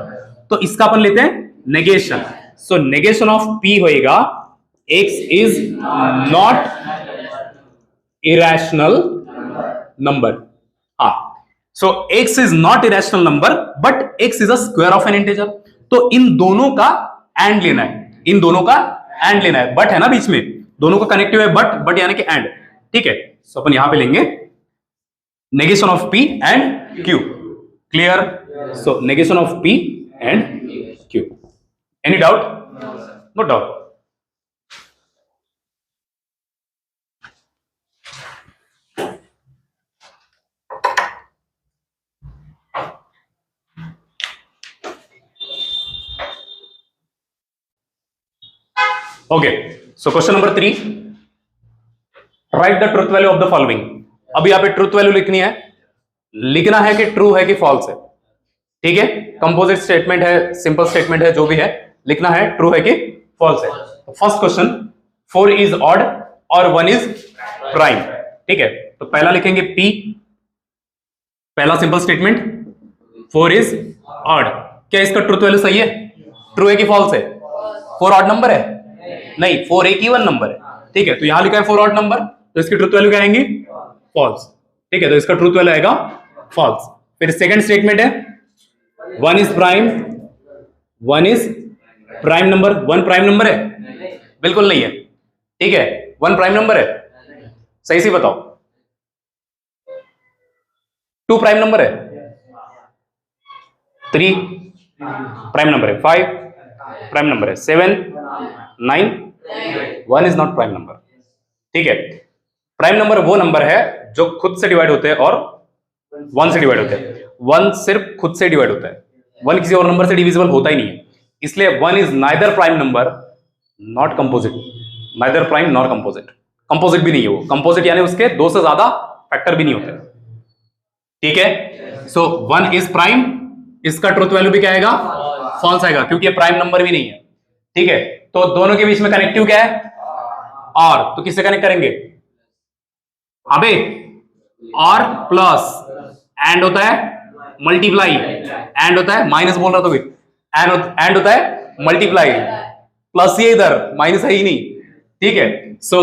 तो इसका अपन लेते हैं negation. So negation of p होएगा x is not irrational number. हाँ, सो x is not irrational number but x is a square of N integer. तो इन दोनों का एंड लेना है, इन दोनों का एंड लेना है, बट है ना बीच में, दोनों का कनेक्टिव है बट यानी कि एंड। ठीक है, सो अपन यहां पे लेंगे negation of p and q। Clear? So negation of p and q। Any doubt? No doubt. Okay, so question number 3, write the truth value of the following. अब यहां पे ट्रुथ वैल्यू लिखनी है, लिखना है कि ट्रू है कि फॉल्स है। ठीक है, कंपोजिट स्टेटमेंट है, सिंपल स्टेटमेंट है, जो भी है, लिखना है ट्रू है कि फॉल्स है। फर्स्ट क्वेश्चन, 4 इज ऑड और 1 इज प्राइम। ठीक है, तो पहला लिखेंगे p, पहला सिंपल स्टेटमेंट, 4 इज ऑड। क्या इसका ट्रुथ वैल्यू सही है, ट्रू है कि फॉल्स है? 4 ऑड नंबर है? नहीं, 4 एक इवन नंबर है। ठीक है, तो यहां लिखा है 4 ऑड नंबर, तो इसकी ट्रुथ वैल्यू क्या आएंगी, फॉल्स। ठीक है, तो इसका ट्रुथ वैल्यू आएगा फॉल्स। फिर सेकंड स्टेटमेंट है 1 is prime, 1 is prime number. 1 prime number है? बिल्कुल नहीं है। ठीक है, 1 प्राइम नंबर है? सही से बताओ। 2 प्राइम नंबर है? 3 प्राइम नंबर है? 5 प्राइम नंबर है? 7 9 1 इज नॉट प्राइम नंबर। ठीक है, प्राइम नंबर वो नंबर है जो खुद से डिवाइड होते हैं और 1 से डिवाइड होते हैं। 1 सिर्फ खुद से डिवाइड होता है, 1 किसी और नंबर से डिविजिबल होता ही नहीं है, इसलिए 1 is neither prime number not composite, neither prime nor composite. Composite भी नहीं है वो, कंपोजिट यानी उसके 2 से ज्यादा फैक्टर भी नहीं होते। ठीक है, सो 1 इज प्राइम, इसका ट्रुथ वैल्यू भी क्या आएगा, फॉल्स आएगा, क्योंकि ये प्राइम नंबर भी नहीं है। ठीक है, तो दोनों के बीच में कनेक्टिव क्या है, और, तो किससे कनेक्ट करेंगे, अबे और प्लस एंड होता है मल्टीप्लाई, एंड होता है, माइनस बोल रहा था, एंड होता है मल्टीप्लाई, प्लस ये इधर माइनस है ही नहीं। ठीक है, सो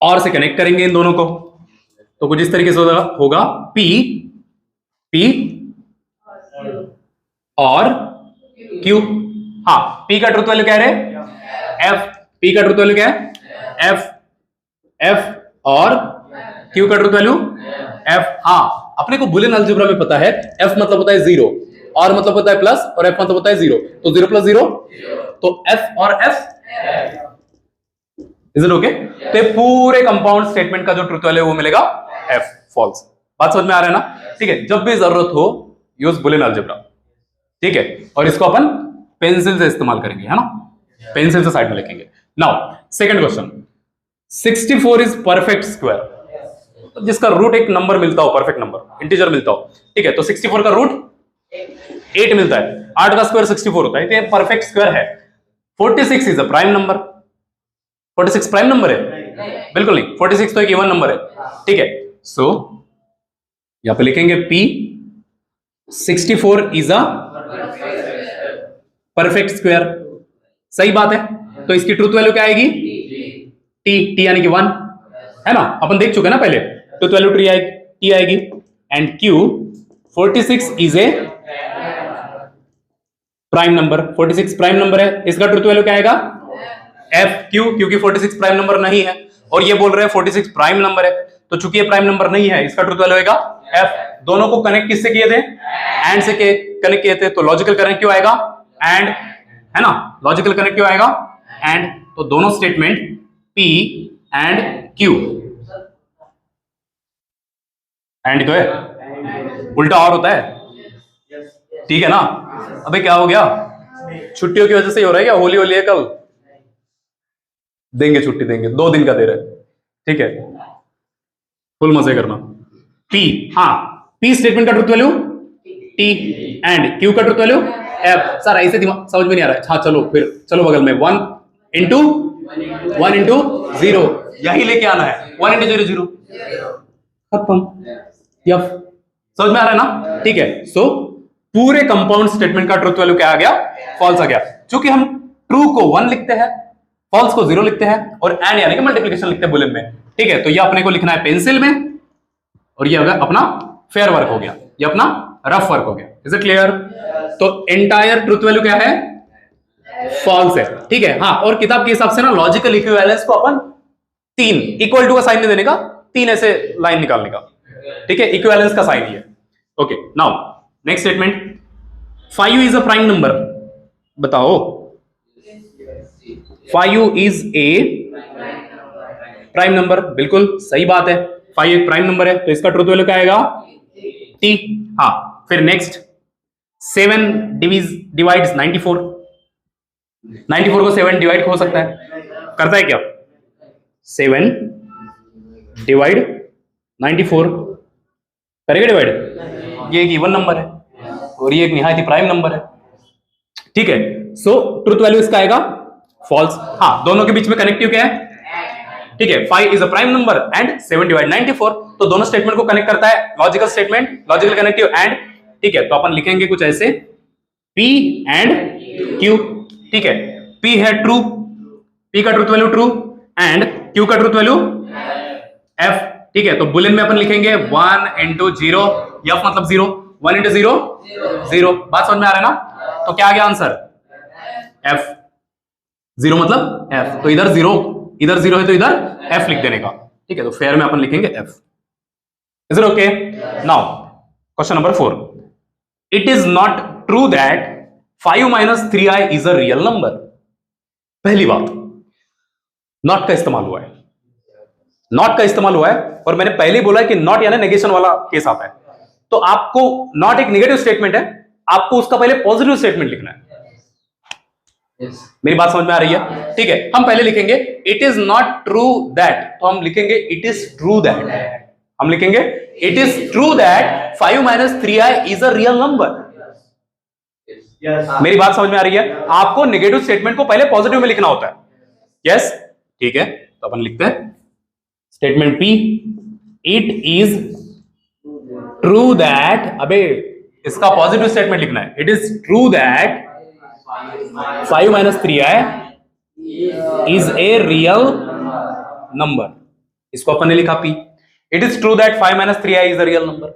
और से कनेक्ट करेंगे इन दोनों को, तो कुछ इस तरीके से होगा p और q। हाँ, p का ट्रुथ वैल्यू क्या है, f, p का ट्रुथ वैल्यू क्या है, f और q का ट्रुथ वैल्यू f। हाँ, अपने को बुलियन अलजेब्रा में पता है f मतलब होता है 0, और मतलब होता है प्लस, और f मतलब होता है 0, तो 0 प्लस 0, तो f और f। Is it okay? तो ये पूरे कंपाउंड स्टेटमेंट का जो ट्रुथ वैल्यू वो मिलेगा f, फॉल्स। बात समझ में आ रहा है ना? ठीक है, जब भी जरूरत हो यूज बुलियन अलजेब्रा। ठीक है, और इसको अपन पेंसिल से इस्तेमाल करेंगे, है ना, पेंसिल से साइड में लिखेंगे। Now second question, 64 is perfect square, जिसका रूट एक नंबर मिलता हो, परफेक्ट नंबर, इंटीजर मिलता हो। ठीक है, तो 64 का रूट 8 मिलता है, 8 का स्क्वायर 64 होता है, तो ये परफेक्ट स्क्वायर है। 46 is a prime number, 46 prime number है? बिल्कुल नहीं, 46 तो एक इवन नंबर है। ठीक है, सो यहां पे लिखेंगे p, 64 is a perfect square. सही बात है, तो इसकी ट्रुथ वैल्यू क्या आएगी, t यानी कि 1, है ना, अपन देख चुके ना पहले, ट्रुथ वैल्यू t आएगी। And q, 46 is a prime number, 46 prime number है, इसका ट्रुथ वैल्यू क्या आएगा, f। क्योंकि 46 प्राइम नंबर नहीं है, और ये बोल रहे हैं 46 प्राइम नंबर है, तो चूंकि ये प्राइम नंबर नहीं है, इसका ट्रुथ वैल्यू आएगा f। दोनों को कनेक्ट किससे किए थे, एंड से कनेक्ट किए थे, तो लॉजिकल कनेक्ट क्यों आएगा, एंड, है ना, लॉजिकल कनेक्ट क्यों आएगा, एंड, तो दोनों statement P and Q and तो है, उल्टा और होता है, ठीक है ना। अबे क्या हो गया, छुट्टियों की वजह से ही हो रहा है क्या? होली होली है कल, देंगे छुट्टी, देंगे 2 दिन का दे रहे, ठीक है, फुल मजे करना। P, हाँ, P स्टेटमेंट का truth value T and Q का ट्रुथ वैल्यू F। सर ऐसे दिमाग समझ में नहीं आ रहा है, हाँ चलो फिर चलो बगल में 1 इंटू 0, यही लेके आना है, 1 इंटू 0 0, खत्म। F समझ में आ रहा है ना, ठीक है। सो पूरे कंपाउंड स्टेटमेंट का ट्रुथ वैल्यू क्या आ गया? फॉल्स आ गया। चूंकि हम ट्रू को 1 लिखते हैं, फॉल्स को 0 लिखते हैं और एंड यानी कि मल्टीप्लिकेशन लिखते हैं बुलियन में, ठीक है। तो ये अपने को लिखना है पेंसिल में और ये अपना फेयर वर्क हो गया, ये अपना रफ वर्क हो गया। Is it clear? तो एंटायर ट्रुथ वैल्यू क्या है? फॉल्स है, ठीक है। हाँ, और किताब के हिसाब से ना लॉजिकल इक्विवेलेंस को अपन 3 इक्वल टू का साइन नहीं देने का, 3 ऐसे लाइन निकालने का, ठीक है, इक्विवेलेंस का साइन ही है। Okay, now next statement, 5 is a prime number. बताओ 5 इज ए प्राइम नंबर, बिल्कुल सही बात है, 5 एक प्राइम नंबर है, तो इसका ट्रुथ वैल्यू क्या आएगा? T। हाँ, फिर नेक्स्ट 7 डिवाइड्स 94, 94 को 7 डिवाइड हो सकता है, करता है क्या? 7 डिवाइड 94 करेगा डिवाइड, ये एक इवन नंबर है और ये एक निहायत ही प्राइम नंबर है, ठीक है। सो ट्रुथ वैल्यू इसका आएगा फॉल्स। हाँ, दोनों के बीच में कनेक्टिव क्या है? ठीक है, 5 is a prime number and 7 divide 94, तो दोनों स्टेटमेंट को कनेक्ट करता है, logical statement, logical connective and, ठीक है। तो अपन लिखेंगे कुछ ऐसे P एंड Q, ठीक है। P है ट्रू, P का truth value true and Q का ट्रुथ वैल्यू F, ठीक है। तो बुलियन में अपन लिखेंगे 1 इंटू 0, F मतलब 0, 1 इंटू 0 0, बात समझ में आ रहा है ना? तो क्या आ गया आंसर? F, 0 मतलब F, तो इधर 0 है तो इधर F लिख देने का, ठीक है। तो फेयर में अपन लिखेंगे F। Is it okay? Now question number 4, it is not true that 5 minus 3i is a real number. पहली बात, नॉट का इस्तेमाल हुआ है, नॉट का इस्तेमाल हुआ है, और मैंने पहले ही बोला कि नॉट यानी नेगेशन वाला केस आता है, तो आपको नॉट एक नेगेटिव स्टेटमेंट है, आपको उसका पहले पॉजिटिव स्टेटमेंट लिखना है। मेरी बात समझ में आ रही है? ठीक है, हम पहले लिखेंगे it is not true that, तो हम लिखेंगे इट इज ट्रू दैट, हम लिखेंगे it is true that 5 minus 3i is a real number. मेरी बात समझ में आ रही है? आपको नेगेटिव स्टेटमेंट को पहले पॉजिटिव में लिखना होता है। यस, ठीक है। तो अपन लिखते हैं statement P, it is true that, अबे इसका पॉजिटिव स्टेटमेंट लिखना है, it is true that 5 minus 3i is a real number. इसको अपन ने लिखा P, it is true that 5 minus 3i is a real number.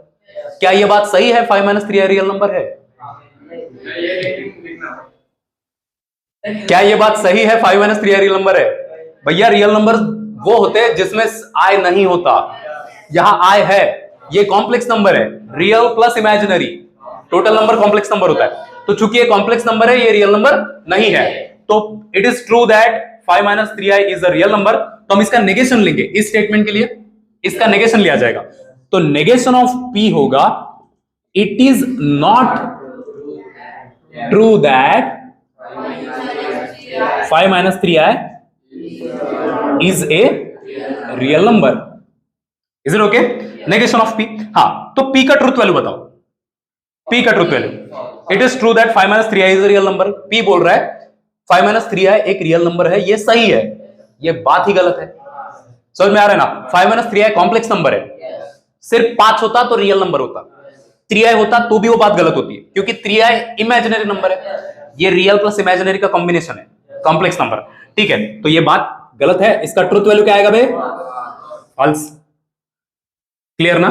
क्या यह बात सही है? 5 माइनस 3i रियल नंबर है? क्या यह बात सही है? 5 माइनस 3i रियल नंबर है? भैया रियल नंबर वो होते हैं जिसमें i नहीं होता, यहां i है, ये कॉम्प्लेक्स नंबर है, real plus imaginary, total number complex number होता है। तो चूंकि ये कॉम्प्लेक्स नंबर है, ये रियल नंबर नहीं है, तो it is true that 5 minus 3i is a real number. तो हम इसका नेगेशन लेंगे, इस स्टेटमेंट के लिए इसका नेगेशन लिया जाएगा। तो नेगेशन ऑफ P होगा it is not true that 5 minus 3i is a real number. Is it okay? Negation of P। हाँ, तो P का ट्रुथ वैल्यू बताओ, P का truth value, it is true that 5 minus 3i is a real number. P बोल रहा है 5 minus 3i एक real number है, ये सही है, ये बात ही गलत है। समझ में आ रहा है ना? 5 माइनस 3i कॉम्प्लेक्स नंबर है, सिर्फ 5 होता तो रियल नंबर होता, 3i होता तो भी वो बात गलत होती है, क्योंकि 3i इमेजिनरी नंबर है, ये रियल प्लस इमेजिनरी का कॉम्बिनेशन है, कॉम्प्लेक्स नंबर, ठीक है। तो ये बात गलत है, इसका ट्रुथ वैल्यू क्या आएगा भाई? फॉल्स। क्लियर ना?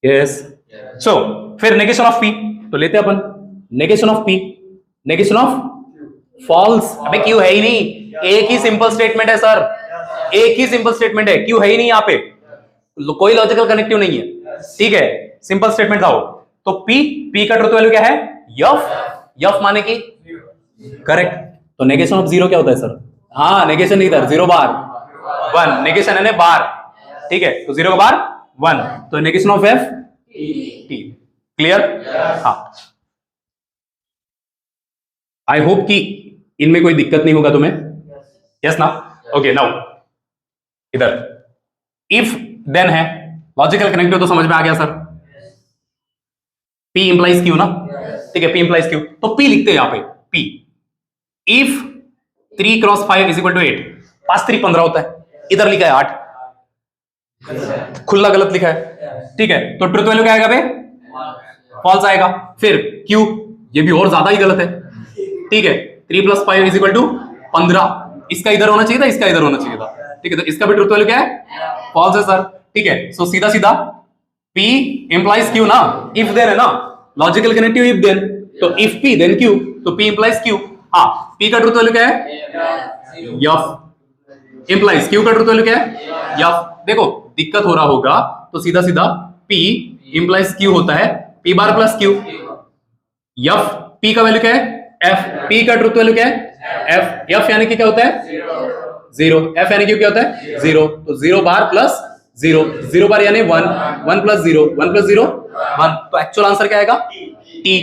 यस। सो फिर नेगेशन ऑफ P, तो लेते हैं अपन negation of P, negation of false. अबे क्यों है ही नहीं, एक ही सिंपल स्टेटमेंट है सर, एक ही सिंपल स्टेटमेंट है, क्यों है ही नहीं यहाँ पे, कोई लॉजिकल कनेक्टिव नहीं है, ठीक है, सिंपल स्टेटमेंट था वो। तो P का ट्रुथ वैल्यू क्या है? F माने की करेक्ट। तो नेगेशन ऑफ 0 क्या होता है सर? हाँ नेगेशन इधर 0 बार 1, नेगेशन है ना बार, ठीक है, तो 0 का बार 1, तो negation of F T. Clear? हाँ, आई होप कि इनमें कोई दिक्कत नहीं होगा तुम्हें। यस ना? ओके, नाउ इधर इफ देन है, लॉजिकल कनेक्टिव तो समझ में आ गया सर। P इंप्लाइज Q ना, ठीक है, P इंप्लाइज Q, तो P लिखते हैं यहां पे P। If 3 cross 5 is equal to 8, 5 3 15 होता है, इधर लिखा है 8, खुला गलत लिखा है, ठीक है, तो ट्रुथ वैल्यू क्या आएगा बे? फॉल्स आएगा। फिर Q, ये भी और ज्यादा ही गलत है, ठीक है, 3 + 5 इज इक्वल टू 15, इसका इधर होना चाहिए था, इसका इधर होना चाहिए था, ठीक है, तो इसका भी ट्रुथ वैल्यू क्या है? फॉल्स है सर, ठीक है, सो सीधा सीधा P इंप्लाइज Q ना, इफ देन है ना, लॉजिकल कनेक्टिव इफ देन, तो इफ P देन Q, तो P इंप्लाइज Q। हाँ, P का ट्रुथ वैल्यू क्या है? यफ इंप्लाइज Q का ट्रुथ वैल्यू क्या है? यफ। देखो दिक्कत हो रहा होगा तो सीधा सीधा P इंप्लाइज Q होता है P बार प्लस Q, यफ P का वैल्यू क्या है? F, P का ट्रुथ वैल्यू क्या है? F, F यानी कि क्या होता है? 0, F यानी कि क्या होता है? 0, तो 0 बार प्लस 0, 0 बार यानी 1, 1 + 0, 1 + 0 1, तो एक्चुअल आंसर क्या आएगा? T।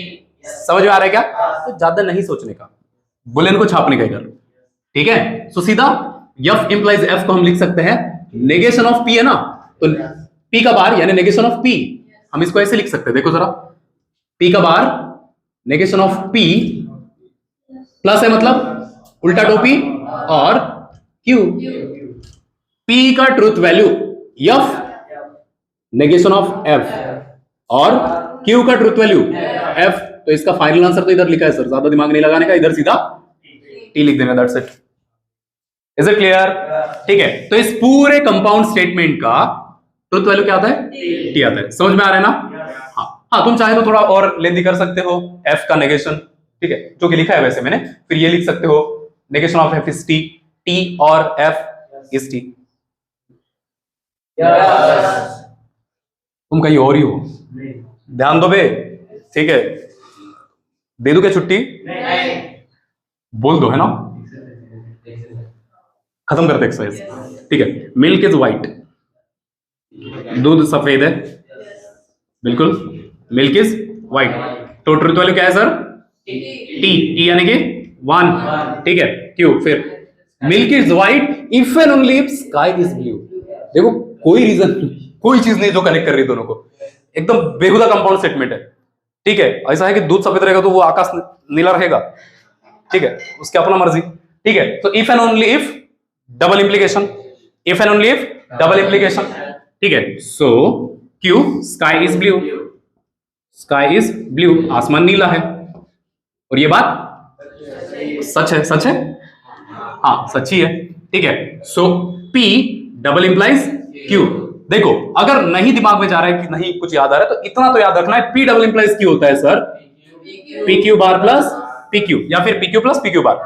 समझ में आ रहा है क्या? तो ज्यादा नहीं सोचने का, बुलेन को छापने का इधर, ठीक है, सो सीधा F इंप्लाइज F को हम लिख सकते हैं नेगेशन ऑफ P है ना, तो P का बार यानी नेगेशन ऑफ P, हम इसको ऐसे लिख सकते हैं, देखो जरा, P का बार नेगेशन ऑफ P प्लस है मतलब उल्टा टोपी और Q, P का truth value F negation of F और Q का ट्रुथ वैल्यू F, तो इसका फाइनल आंसर तो इधर लिखा है सर, ज्यादा दिमाग नहीं लगाने का, इधर सीधा T लिख देना, that's it. Is it clear? ठीक है, तो इस पूरे कंपाउंड स्टेटमेंट का ट्रुथ वैल्यू क्या आता है? T आता है। समझ में आ रहा है ना? हाँ हाँ, तुम चाहे तो थोड़ा और लेंदी कर सकते हो, F का नेगेशन, ठीक है, जो कि लिखा है वैसे मैंने, फिर ये लिख सकते हो negation of F is T, T और F इज T। तुम कहीं और ही हो, ध्यान दो बे, ठीक है, दे दो क्या छुट्टी? बोल दो, है ना, खत्म करते एक्सरसाइज, ठीक है। मिल्क इज व्हाइट, दूध सफेद है, बिल्कुल, मिल्क इज व्हाइट, तो ट्रुथ वैल्यू क्या है सर? टी, टी यानी कि 1, ठीक है, क्यों? फिर milk is white if and only if sky is blue. देखो कोई रीजन, कोई चीज नहीं जो कनेक्ट कर रही दोनों को, एकदम बेहुदा कंपाउंड स्टेटमेंट है, ठीक है। ऐसा है कि दूध सफेद रहेगा तो वो आकाश नीला रहेगा, ठीक है, उसकी अपना मर्जी, ठीक है। तो if and only if double implication, if and only if double implication, ठीक है। So Q sky is blue, sky is blue, आसमान नीला है, और ये बात सच है, सच है, हाँ सच्ची है, ठीक है। सो P डबल इंप्लाइज Q। देखो अगर नहीं दिमाग में जा रहा है कि नहीं कुछ याद आ रहा है तो इतना तो याद रखना है, P डबल इंप्लाइज Q होता है sir PQ bar plus PQ, या फिर PQ plus PQ bar,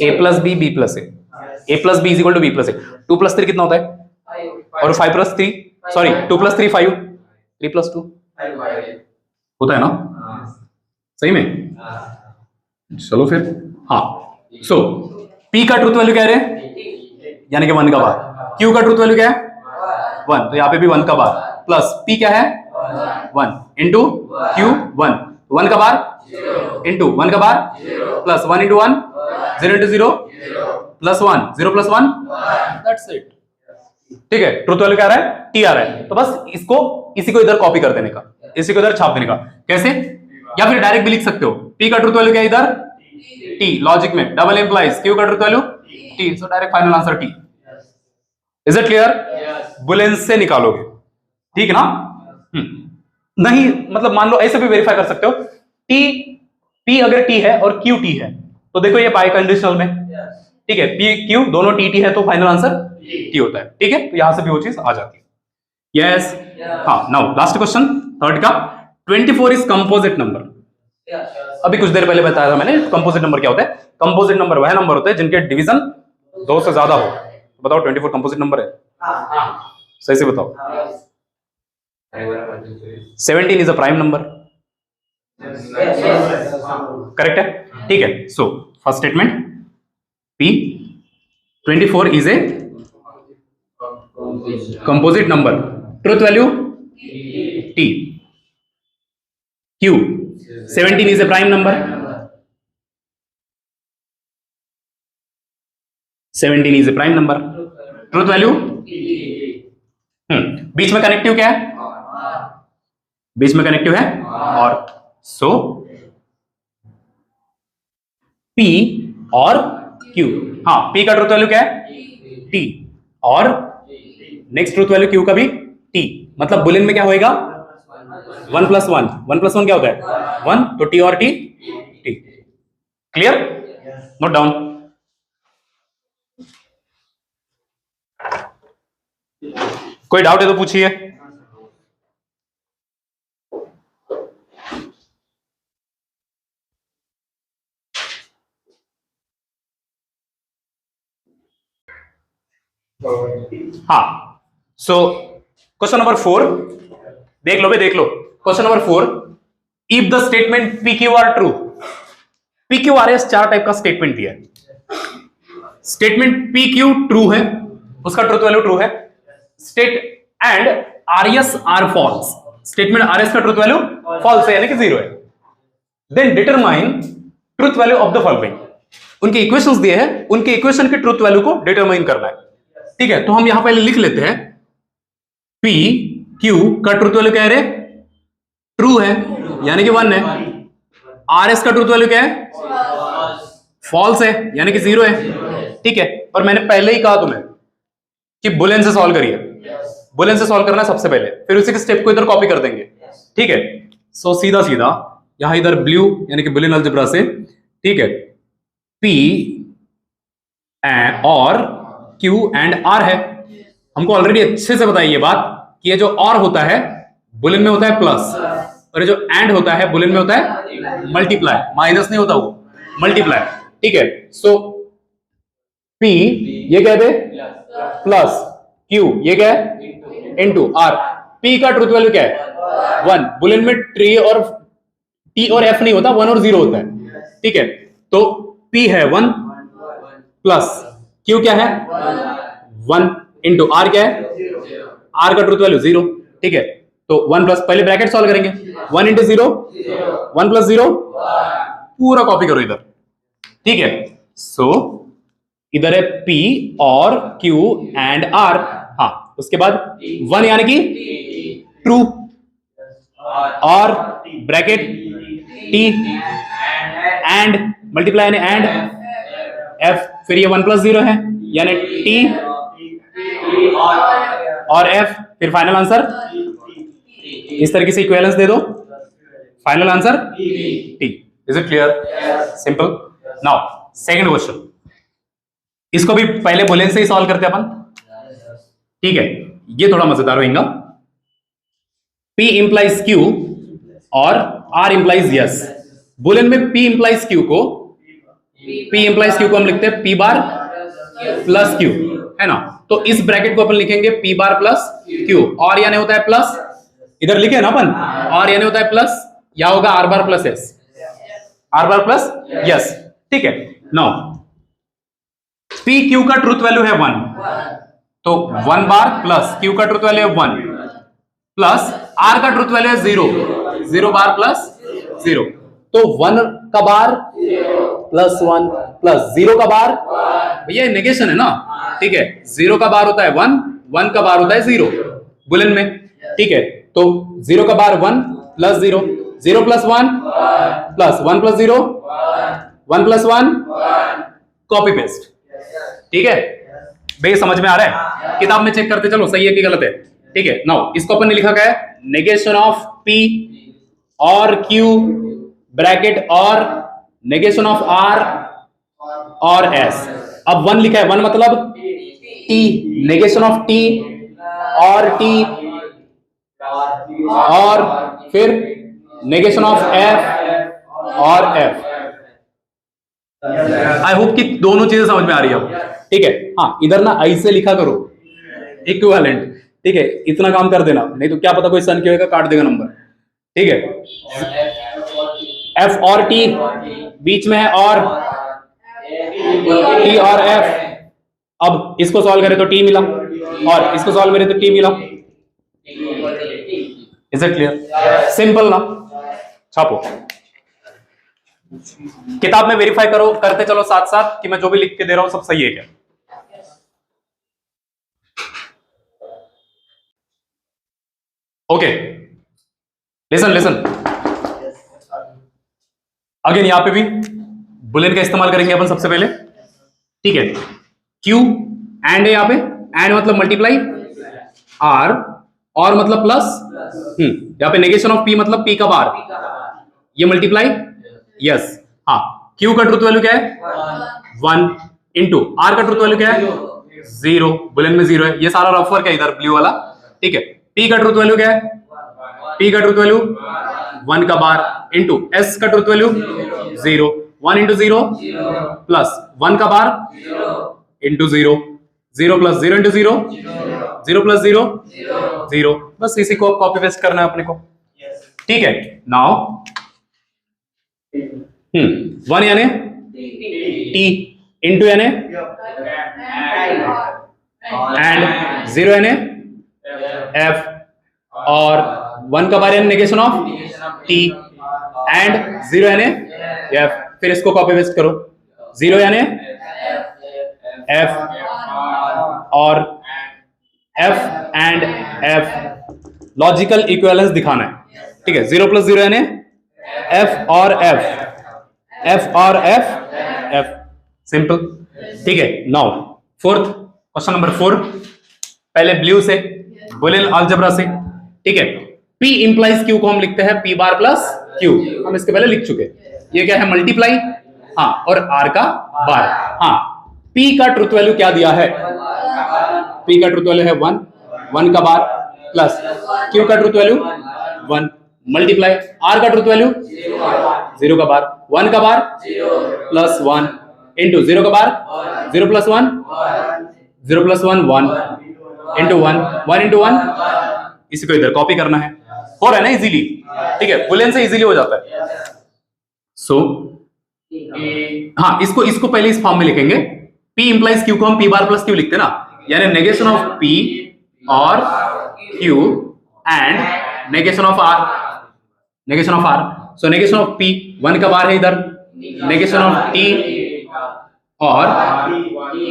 A plus B, B plus A plus B is equal to B plus A। 2 + 3 कितना होता है? और 5 + 3, सॉरी 2 + 3 5, 3 + 2 होता है ना, सही में? चलो फिर, हाँ, सो P का ट्रुथ वैल्यू क्या है, यानी कि 1 का बार, Q का ट्रुथ वैल्यू क्या है? 1, तो यहाँ पे भी 1 का बार, प्लस P क्या है? 1 इंटू Q 1, 1 का बार इंटू 1 का bar plus 1 into 1, 0 into 0 plus 1, 0 + 1, that's it, ठीक है। ट्रुथ वैल्यू क्या आ रहा है? T आ रहा है, तो बस इसको इसी को इधर कॉपी कर देने का, इसी को इधर छाप देने का, कैसे? या फिर डायरेक्ट भी लिख सकते हो, P का ट्रुथ वैल्यू क्या है इधर? T, लॉजिक में डबल इंप्लाइज Q का truth value T, so direct final answer T। Is it clear? Boolean से निकालोगे, ठीक है ना? नहीं मतलब मान लो ऐसे भी वेरीफाई कर सकते हो, T, P अगर T है और Q T है तो देखो ये बाई कंडीशनल में, ठीक है, P Q दोनों T है तो फाइनल आंसर T होता है, ठीक है। तो यहां से भी वो चीज आ जाती है, यस। हाँ, नाउ लास्ट क्वेश्चन, थर्ड का, 24 इज कंपोजिट नंबर। अभी कुछ देर पहले बताया था मैंने कंपोजिट नंबर क्या होता है। कंपोजिट नंबर वह नंबर होते हैं जिनके डिवीजन 2 से ज्यादा हो। बताओ 24 कंपोजिट नंबर है? सही से बताओ। 17 is a prime number, correct है, ठीक है। So first statement, P P 24 is a composite number. Truth value T. Q 17 is a prime number. 17 is a prime number. Truth value बीच में कनेक्टिव क्या है? बीच में कनेक्टिव है और. सो P और Q. हाँ, P का ट्रूथ वैल्यू क्या है? T. और नेक्स्ट ट्रूथ वैल्यू Q का भी T. मतलब बुलियन में क्या होएगा? 1 + 1. 1 + 1 क्या होता है? 1. तो T और T. T. Clear? Note down. कोई डाउट है तो पूछिए. हाँ. सो क्वेश्चन नंबर 4 देख लो भाई, देख लो. Question number 4. If the statement P Q R true. P Q R S 4 type का स्टेटमेंट दिया है. स्टेटमेंट पी क्यू ट्रू है, उसका ट्रूथ वैल्यू ट्रू है. State and R S are false. Statement R S का truth value false है, यानी कि 0 है. Then determine truth value of the following. उनके इक्वेशंस दिए हैं, उनके इक्वेशन के ट्रूथ वैल्यू को डिटरमाइन करना है. ठीक है, तो हम यहां पहले लिख लेते हैं. P Q का ट्रूथ वैल्यू क्या है रे? ट्रू है, यानी कि 1 है. आर एस का ट्रूथ वैल्यू क्या है? फॉल्स है, यानी कि 0 है. ठीक है, और मैंने पहले ही कहा तुम्हें कि बुलियन से सॉल्व करिए. बुलियन से सॉल्व करना है सबसे पहले, फिर उसी के स्टेप को इधर कॉपी कर देंगे. ठीक है, सो सीधा सीधा यहां इधर ब्लू यानी कि बुलियन अलजेब्रा से. ठीक है, P और Q एंड R है. हमको ऑलरेडी अच्छे से बताइए बात कि ये जो और होता है बुलियन में होता है प्लस, और ये जो एंड होता है बुलियन में होता है मल्टीप्लाई. माइनस नहीं होता, वो मल्टीप्लाई. ठीक है, सो P ये क्या है? प्लस. Q ये क्या है? Into R. P का ट्रूथ वैल्यू क्या है? 1. बुलियन में T और F नहीं होता, 1 और 0 होता है. ठीक है, तो P है 1 प्लस Q क्या है? 1 इंटू R क्या है? R का ट्रूथ वैल्यू 0. ठीक है, तो 1 प्लस, पहले ब्रैकेट सॉल्व करेंगे. 1 इंटू 0, 1 प्लस 0, पूरा कॉपी करो इधर. ठीक है, सो इधर है P और Q एंड R. हाँ, उसके बाद 1 यानी कि ट्रू, और ब्रैकेट T एंड मल्टीप्लाई यानी एंड F. फिर ये 1 + 0 है, यानी T और F. फिर फाइनल आंसर इस तरीके से इक्विवेलेंस दे दो. Final answer T. Is it clear? Simple. Now second question. इसको भी पहले बुलियन से ही सॉल्व करते अपन. ठीक है, ये थोड़ा मजेदार होगा. P इंप्लाइज Q और R इंप्लाइज यस. बुलियन में P इंप्लाइज Q को हम लिखते हैं P बार प्लस Q, है ना. तो इस ब्रैकेट को अपन लिखेंगे P बार प्लस Q. और यानी होता है प्लस, इधर लिखे ना अपन, और यानी होता है प्लस, या होगा R बार प्लस S. R बार प्लस यस. ठीक है, नाउ P Q का ट्रूथ वैल्यू है 1, तो 1 बार प्लस Q का ट्रूथ वैल्यू है 1 प्लस R का ट्रूथ वैल्यू है 0, 0 बार प्लस 0. तो 1 का बार प्लस 1 प्लस 0 का बार, भैया नेगेशन है ना. ठीक है, 0 का बार होता है 1, 1 का बार होता है 0 बुलियन में. ठीक है, तो 0 का बार 1 plus 0, 0 plus 1 plus 1 plus 0, 1 plus 1, copy paste. ठीक है भैया, समझ में आ रहा है? किताब में चेक करते चलो सही है कि गलत है. ठीक है, नाउ इसको अपन ने लिखा क्या है? नेगेशन ऑफ P और Q ब्रैकेट और नेगेशन ऑफ R और S. अब 1 लिखा है, 1 मतलब T, नेगेशन ऑफ T और T, और फिर नेगेशन ऑफ F और F. आई होप कि दोनों चीजें समझ में आ रही है. ठीक है, हाँ इधर ना ऐसे लिखा करो इक्विवेलेंट. ठीक है, इतना काम कर देना, नहीं तो क्या पता कोई सन क्या होगा, काट देगा नंबर. ठीक है, F और T बीच में है, और टी और एफ। अब इसको सॉल्व करें तो टी मिला और इसको सॉल्व करें तो टी मिला। Is it clear? सिंपल ना? छापो, किताब में वेरीफाई करो, करते चलो साथ साथ कि मैं जो भी लिख के दे रहा हूं सब सही है क्या। ओके, लिसन लिसन अगेन, यहां पे भी बुलियन का इस्तेमाल करेंगे अपन सबसे पहले, ठीक है। क्यू एंड है यहां पे, एंड मतलब मल्टीप्लाई, आर और मतलब प्लस, यहां पे नेगेशन ऑफ पी मतलब पी का बार, ये मल्टीप्लाई, यस, हाँ। क्यू का ट्रुथ वैल्यू क्या है 1 इंटू आर का ट्रुथ वैल्यू क्या है 0, बुलियन में 0 है, ये सारा रफ वर्क है इधर ब्लू वाला, ठीक है। पी का ट्रुथ वैल्यू क्या है, पी का ट्रुथ वैल्यू 1 का बार इंटू एस का ट्रुथ वैल्यू 0, 1 इंटू 0 प्लस 1 का bar into 0, 0 plus 0 into 0, 0 plus 0 0, बस इसी को कॉपी पेस्ट करना है अपने को, ठीक है। नाउ 1 यानी टी इंटू यानी एंड 0 यानी एफ और 1 का बार यानी नेगेशन ऑफ टी एंड 0 यानी एफ। फिर इसको कॉपी पेस्ट करो, 0 यानी एफ और F and F, logical equivalence दिखाना है, ठीक है। 0 प्लस 0 यानी एफ और एफ, एफ और एफ, एफ, सिंपल, ठीक है। नाउ फोर्थ क्वेश्चन नंबर 4, पहले ब्लू से, बुलियन अलजेब्रा से, ठीक है। P इंप्लाइज Q को हम लिखते हैं P बार प्लस Q, हम इसके पहले लिख चुके, ये क्या है मल्टीप्लाई, हाँ, और R का बार, हाँ। P का ट्रुथ वैल्यू क्या दिया है, P का ट्रुथ वैल्यू है 1, 1 का बार प्लस Q का ट्रुथ वैल्यू 1 मल्टीप्लाई R का ट्रुथ वैल्यू 0 का बार, 1 का बार प्लस 1 इंटू 0 का bar 0 plus 1, 0 plus 1 1 into 1, 1 into 1, इसी को इधर कॉपी करना है, हो रहा है ना इजीली, ठीक है, बुलियन से इजीली हो जाता है। सो हाँ, इसको पहले इस फॉर्म में लिखेंगे, P इंप्लाइज Q को हम P बार प्लस Q लिखते हैं ना, यानी नेगेशन ऑफ P और Q and negation of R, negation of R, so negation of P 1 का बार है इधर, नेगेशन ऑफ T और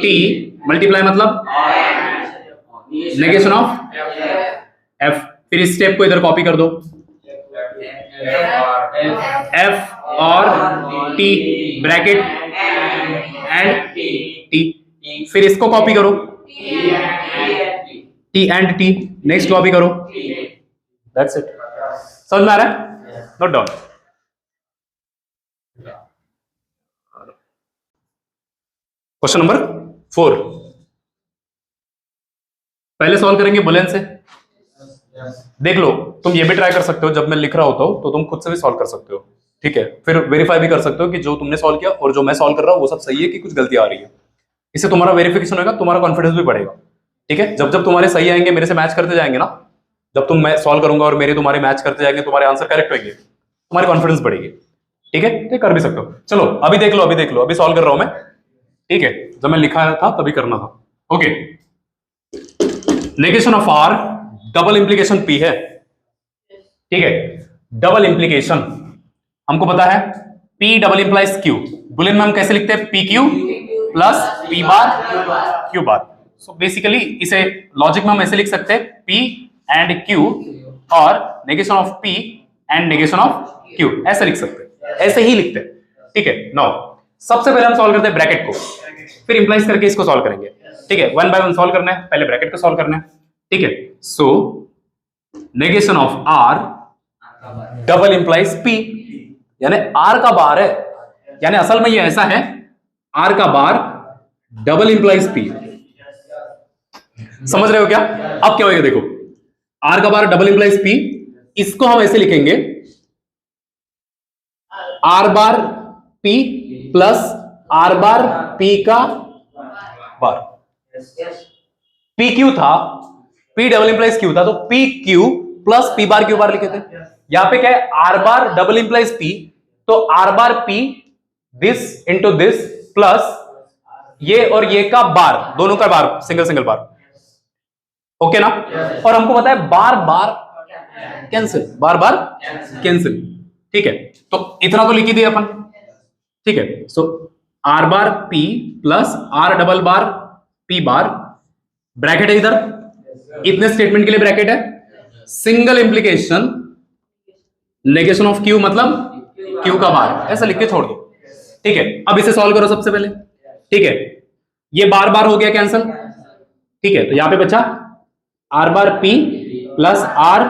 T मल्टीप्लाई मतलब नेगेशन ऑफ F। फिर इस स्टेप को इधर कॉपी कर दो, F और T ब्रैकेट एंड T, फिर इसको कॉपी करो T and T, next copy करो, दैट्स इट। समझ में आ रहा है? Note down. क्वेश्चन नंबर 4, पहले सॉल्व करेंगे बुलियन से, देख लो, तुम ये भी ट्राई कर सकते हो, जब मैं लिख रहा होता हूं तो तुम खुद से भी सॉल्व कर सकते हो, ठीक है। फिर वेरीफाई भी कर सकते हो कि जो तुमने सॉल्व किया और जो मैं सॉल्व कर रहा हूं वो सब सही है कि कुछ गलतियां आ रही है, इससे तुम्हारा वेरिफिकेशन होगा, तुम्हारा कॉन्फिडेंस भी बढ़ेगा, ठीक है। जब जब तुम्हारे सही आएंगे, मेरे से मैच करते जाएंगे ना, जब तुम मैं सॉल्व करूंगा और मेरे तुम्हारे मैच करते जाएंगे, तुम्हारे आंसर करेक्ट होंगे, तुम्हारी कॉन्फिडेंस बढ़ेगी, ठीक है, तो कर भी सकते हो। चलो अभी देख लो, अभी देख लो, अभी सॉल्व कर रहा हूं मैं, ठीक है, जब मैं लिखा था तभी करना था। Okay, negation of R double implication P है, ठीक है, डबल इंप्लीकेशन हमको पता है, P double implies Q, Boolean में हम कैसे लिखते हैं PQ प्लस P बार Q बार, सो बेसिकली इसे लॉजिक में हम ऐसे लिख सकते हैं P एंड Q और negation of P and negation of Q, ऐसे लिख सकते हैं, ऐसे ही लिखते हैं, ठीक है। नाउ सबसे पहले हम सॉल्व करते हैं ब्रैकेट को, फिर इंप्लाइज करके इसको सॉल्व करेंगे, ठीक है, 1 बाय 1 सॉल्व करना है, पहले ब्रैकेट को सॉल्व करना है, ठीक है। So negation of R double implies P, यानी R का बार है, यानी असल में ये ऐसा है, R का बार डबल इंप्लाइज P, समझ रहे हो क्या? अब क्या होगा देखो, R का बार डबल इंप्लाइज P, इसको हम ऐसे लिखेंगे R बार P प्लस R बार P का बार, PQ था, P डबल इंप्लाइज Q था, तो PQ प्लस P बार Q बार लिखे थे, यहां पे क्या है R बार डबल इंप्लाइज P, तो R bar P this into this plus ये और ये का बार, दोनों का बार, सिंगल सिंगल बार, ओके ना। और हमको पता है बार बार कैंसिल, बार बार कैंसिल, ठीक है। तो इतना तो लिख ही दिया अपन, ठीक है। So R bar P plus R double bar P bar, bracket है इधर, इतने स्टेटमेंट के लिए ब्रैकेट है। Single implication negation of Q मतलब क्यू का बार, ऐसा लिख के छोड़ दो, ठीक है। अब इसे सॉल्व करो सबसे पहले, ठीक है। ये बार बार हो गया कैंसिल, ठीक है। तो यहां पे बचा are bar P plus R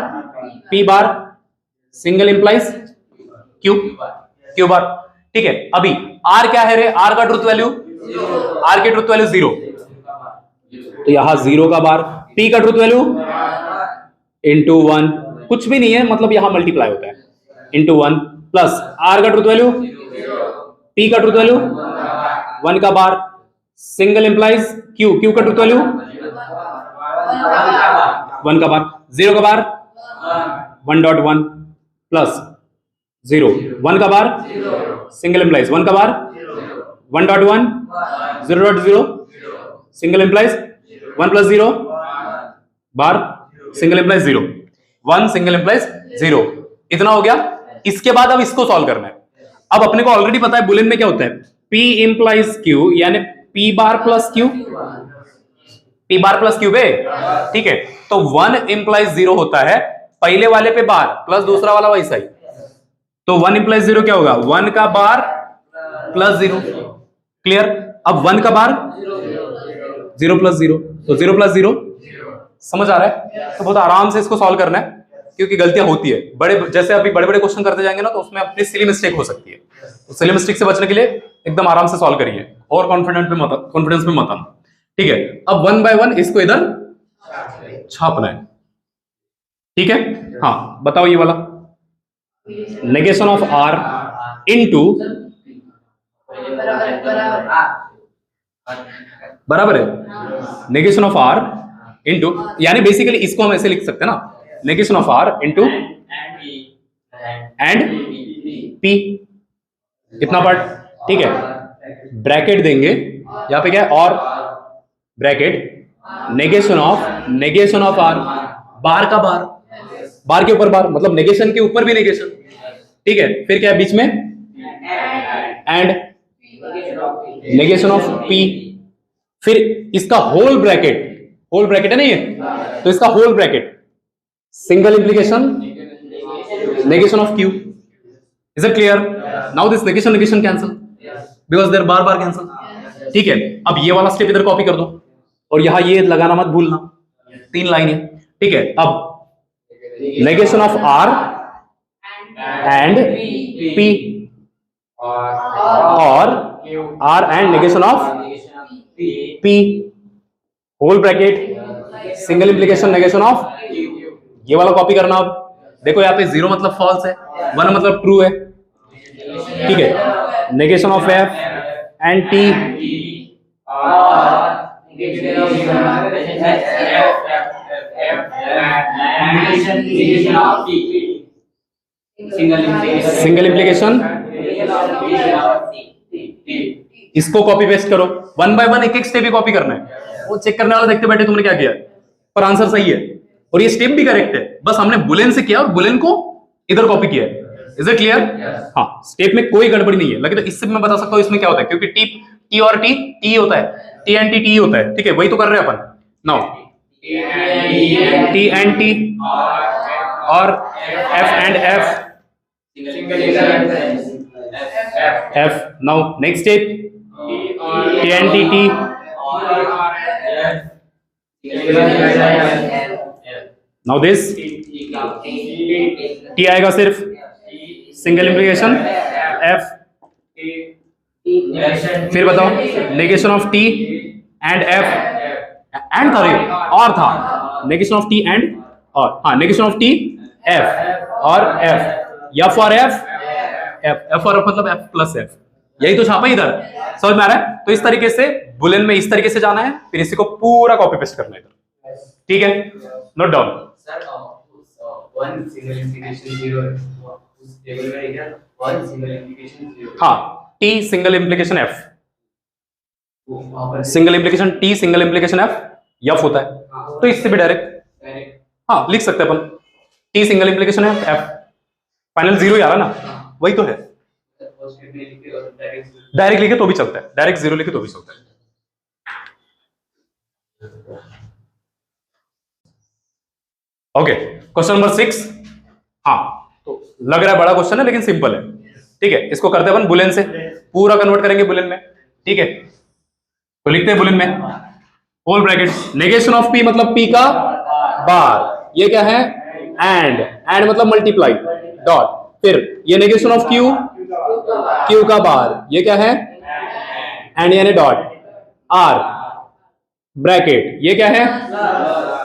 P bar, single implies Q, Q bar, ठीक है। अभी आर क्या है रे, आर का ट्रुथ वैल्यू, आर की ट्रुथ वैल्यू 0, तो यहां 0 का बार, पी का ट्रुथ वैल्यू इंटू 1, कुछ भी नहीं है मतलब यहां मल्टीप्लाई होता है, इंटू 1 प्लस आर का ट्रुथ वैल्यू, पी का ट्रुथ वैल्यू 1 का बार, सिंगल इंप्लाइज क्यू, क्यू का ट्रुथ वैल्यू 1 का बार, 0 का बार 1.1 प्लस 0 1 का बार, सिंगल इंप्लाइज 1 का बार 1.1 0.0, सिंगल इंप्लाइज 1 प्लस 0 बार, सिंगल इंप्लाइज 0 1, सिंगल इंप्लाइज 0, इतना हो गया। इसके बाद अब इसको सॉल्व करना है। अब अपने को ऑलरेडी पता है बुलियन में क्या होता है, P इंप्लाइज Q यानी P बार प्लस Q, P बार प्लस Q बे, ठीक है। तो 1 इंप्लाइज 0 होता है, पहले वाले पे बार प्लस दूसरा वाला वैसा ही, तो 1 इंप्लाइज 0 क्या होगा, 1 का बार प्लस 0, क्लियर। अब 1 का बार 0 प्लस 0, तो 0 प्लस 0, समझ आ रहा है। तो बहुत आराम से इसको सॉल्व करना है, क्योंकि गलतियां होती है, बड़े जैसे अभी बड़े बड़े क्वेश्चन करते जाएंगे ना तो उसमें अपनी सिली मिस्टेक हो सकती है, तो सिली मिस्टेक से बचने के लिए एकदम आराम से सॉल्व करिए और कॉन्फिडेंस में मत आना, ठीक है। अब 1 बाय 1 इसको इधर छापना है, ठीक है। हाँ बताओ ये वाला नेगेशन ऑफ आर इनटू, बराबर है, नेगेशन ऑफ आर इनटू, यानी बेसिकली इसको हम ऐसे लिख सकते हैं ना, negation of R into and P, इतना पार्ट, ठीक है। ब्रैकेट देंगे यहां पे क्या है, और bracket negation of R, bar का बार, बार के ऊपर बार मतलब नेगेशन के ऊपर भी नेगेशन, ठीक है। फिर क्या है बीच में, एंड नेगेशन ऑफ पी, फिर इसका होल ब्रैकेट है ना ये, तो इसका whole bracket single implication negation of q, is it clear? Now this negation cancel because they are bar cancel, ठीक है। अब ये वाला स्टेप इधर कॉपी कर दो और यहां ये लगाना मत भूलना, 3 लाइन है, ठीक है। अब negation of r and p और r and negation of p, whole bracket single implication negation of, ये वाला कॉपी करना। अब देखो यहाँ पे 0 मतलब फॉल्स है, 1 मतलब ट्रू है, ठीक है। Negation of f and t, single implication, इसको कॉपी पेस्ट करो 1 बाय 1, एक स्टेप ही कॉपी करना है, वो चेक करने वाला देखते बैठे तुमने क्या किया, पर आंसर सही है और ये स्टेप भी करेक्ट है, बस हमने बुलियन से किया और बुलियन को इधर कॉपी किया है। Is it clear? हाँ, स्टेप में कोई गड़बड़ी नहीं है, लेकिन तो इससे मैं बता सकता हूं इसमें क्या होता है, क्योंकि टी और टी होता है, टी एंड टी होता है, ठीक है, वही तो कर रहे हैं अपन। नाउ टी एंड टी और F and F. Now next step T and T now this T आएगा सिर्फ सिंगल इंप्लीकेशन एफ, फिर बताओ negation of T and F and और था नेगेशन ऑफ टी एंड और, हाँ नेगेशन ऑफ टी एफ और एफ फॉर एफ और मतलब एफ प्लस एफ, यही तो छापा इधर, समझ में आ रहा है? तो इस तरीके से बुलियन में इस तरीके से जाना है, फिर इसी को पूरा कॉपी पेस्ट करना है इधर, ठीक है, note down. One single implication 0 है, उस टेबल में लिखा वन सिंगल इंप्लीकेशन 0, हाँ टी सिंगल इंप्लीकेशन एफ, वहाँ पर single implication T, single implication F होता है। तो इससे भी डायरेक्ट डायरेक्ट हाँ लिख सकते हैं अपन, टी सिंगल इंप्लीकेशन है एफ, फाइनल जीरो ही आ रहा ना, वही तो है। फर्स्ट में लिखे और डायरेक्ट डायरेक्ट लिखे तो भी चलता है, डायरेक्ट जीरो लिखे तो भी चलता है। Okay, question number 6। हाँ, तो लग रहा है बड़ा क्वेश्चन है लेकिन सिंपल है, ठीक है। इसको करते हैं अपन बुलियन से, पूरा कन्वर्ट करेंगे बुलियन में, ठीक है। तो लिखते हैं बुलियन में, whole bracket, negation of P मतलब पी का बार, ये क्या है एंड मतलब मल्टीप्लाई डॉट, फिर ये नेगेशन ऑफ क्यू, क्यू का बार, ये क्या है एंड यानी डॉट, आर ब्रैकेट, ये क्या है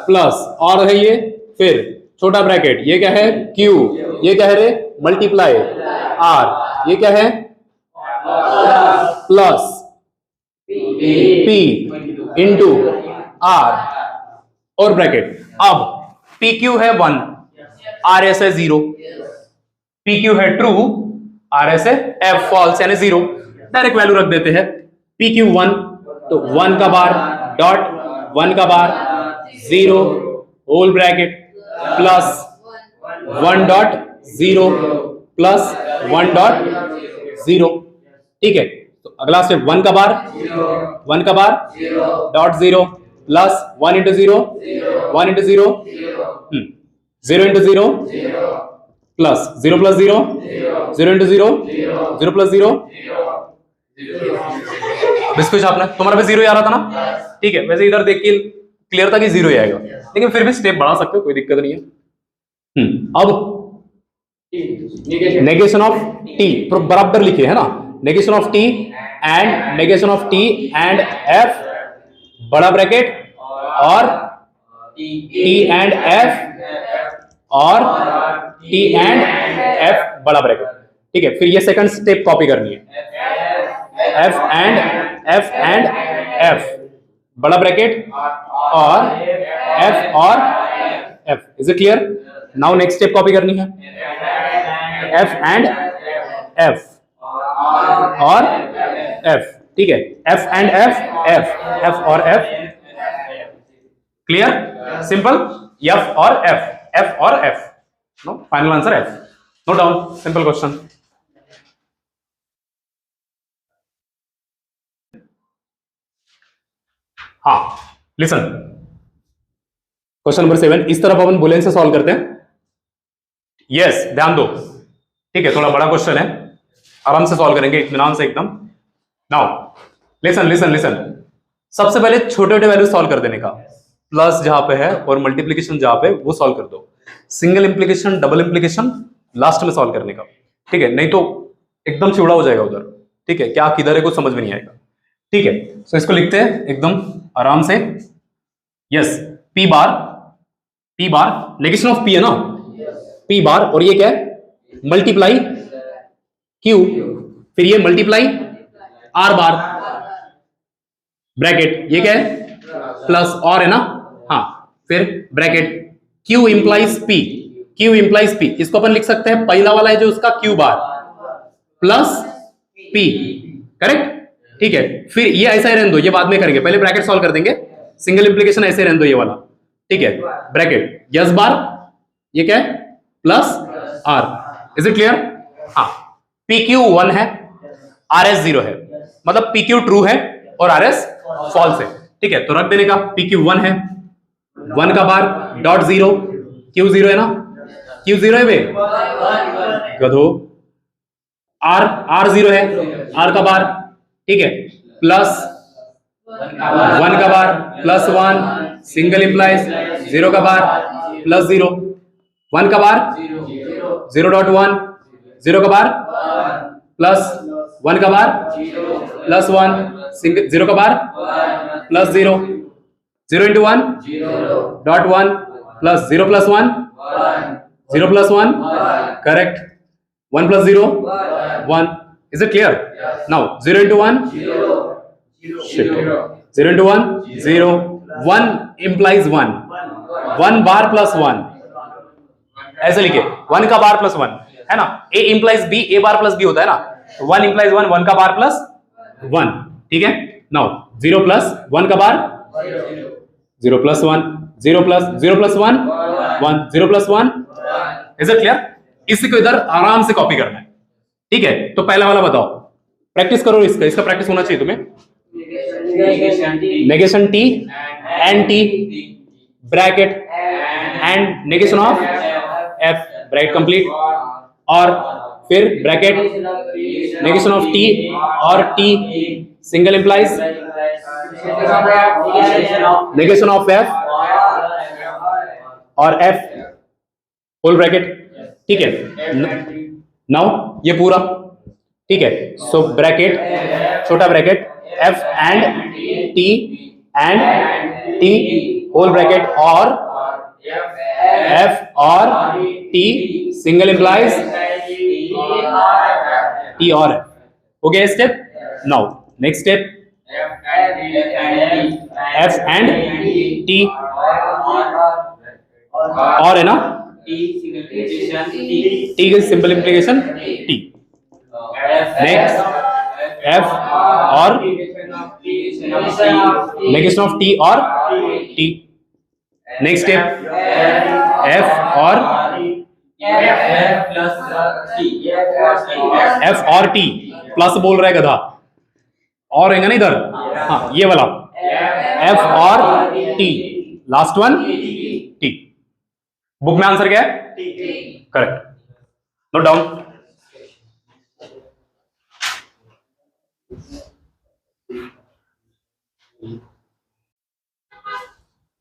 प्लस, और है ये, फिर छोटा ब्रैकेट, ये क्या है क्यू, ये क्या है रे मल्टीप्लाई, आर, ये क्या है प्लस पी इंटू आर और ब्रैकेट। अब पी क्यू है 1, आर एस है 0, पी क्यू है ट्रू, आर एस है एफ फॉल्स यानी 0। डायरेक्ट वैल्यू रख देते हैं, पी क्यू 1 तो 1 का बार डॉट 1 का bar 0 whole bracket plus 1 dot 0 plus 1 dot 0, ठीक है। तो अगला स्टेप 1 का bar dot 0 plus 1 into 0 1 into 0 0 into 0 plus 0 plus 0 0 into 0 0 plus 0 biscuit आपने तुम्हारा भी 0 ही आ रहा था ना, ठीक है। वैसे इधर देख के क्लियर था कि 0 ही आएगा, लेकिन फिर भी स्टेप बढ़ा सकते हो, कोई दिक्कत नहीं है। अब नेगेशन ऑफ टी बराबर लिखे है ना, negation of T and F बड़ा ब्रैकेट और टी एंड एफ और टी एंड एफ बड़ा ब्रैकेट, ठीक है। फिर ये सेकंड स्टेप कॉपी करनी है, एफ एंड एफ बड़ा ब्रैकेट और F, is it clear? Now next step copy करनी है, एफ एंड एफ और एफ, ठीक है। एफ एंड एफ और एफ, क्लियर सिंपल, एफ और F, no final answer F, note down, simple question. हाँ लिसन, क्वेश्चन नंबर 7 इस तरफ अपन बुलियन से सॉल्व करते हैं। यस ध्यान दो, ठीक है, थोड़ा बड़ा क्वेश्चन है, आराम से सॉल्व करेंगे इत्मीनान से एकदम। नाउ लिसन, सबसे पहले छोटे छोटे वैल्यू सॉल्व कर देने का, प्लस जहां पे है और मल्टीप्लीकेशन जहां पे वो सॉल्व कर दो, single implication double implication last में सॉल्व करने का, ठीक है, नहीं तो एकदम चिवड़ा हो जाएगा उधर, ठीक है, क्या किधर है कुछ समझ में नहीं आएगा, ठीक है। तो इसको लिखते हैं एकदम आराम से, yes P bar negation of P है ना, पी बार, और ये क्या है मल्टीप्लाई क्यू, फिर ये मल्टीप्लाई आर बार ब्रैकेट, ये क्या है प्लस और है ना, हाँ, फिर ब्रैकेट क्यू इंप्लाइज पी, इसको अपन लिख सकते हैं पहला वाला है जो उसका Q bar plus P, correct, ठीक है। फिर ये ऐसा ही रहने दो, ये बाद में करेंगे, पहले ब्रैकेट सॉल्व कर देंगे, सिंगल इंप्लीकेशन ऐसे रहने दो ये वाला, ठीक है, ब्रैकेट यस बार, ये क्या है plus R, is it clear? हाँ, पी क्यू 1 है, आर एस 0 है, मतलब पी क्यू ट्रू है और आर एस फॉल्स है, ठीक है। तो रख देने का, पी क्यू 1 है, 1 का बार डॉट 0, क्यू 0 है ना, क्यू 0 है बे गधो, आर 0 है, आर का बार, ठीक है, प्लस 1 का बार प्लस 1 सिंगल इंप्लाइज 0 का बार प्लस 0, 1 का बार 0.1 0 का बार प्लस 1 का बार प्लस 1 0 का bar plus 0, 0 into 1 dot 1 plus 0 plus 1 0 plus 1, correct, 1 plus 0 1, is it clear? Now 0 into 1 shit, 0 into 1 0, 1 implies 1 bar plus 1, ऐसे लिखे 1 का बार प्लस 1 है ना, a implies b, a bar plus b होता है ना, 1 implies 1 का बार प्लस 1, ठीक है। नाउ 0 प्लस 1 का bar 0 plus 1, 0 plus 1 1, 0 plus 1। Is it clear? इसी को इधर आराम से कॉपी करना है, ठीक है? तो पहला वाला बताओ, प्रैक्टिस करो इसका, इसका प्रैक्टिस होना चाहिए तुम्हें। Negation T and T bracket and negation of F bracket complete, और फिर ब्रैकेट नेगेशन ऑफ टी और T single implies negation of F और एफ होल ब्रैकेट, ठीक है? नाउ ये पूरा, ठीक है? सो ब्रैकेट छोटा bracket F and T whole bracket और एफ और टी सिंगल इंप्लाइज टी और एफ। हो गया step? Now next step, F and T और है ना, टी की simple implication T, next F और नेगेशन ऑफ टी और टी, नेक्स्ट स्टेप एफ और टी प्लस बोल रहा है गधा, और है ना इधर, हाँ ये वाला एफ और T, last one T. Book में आंसर क्या है? Correct, note down.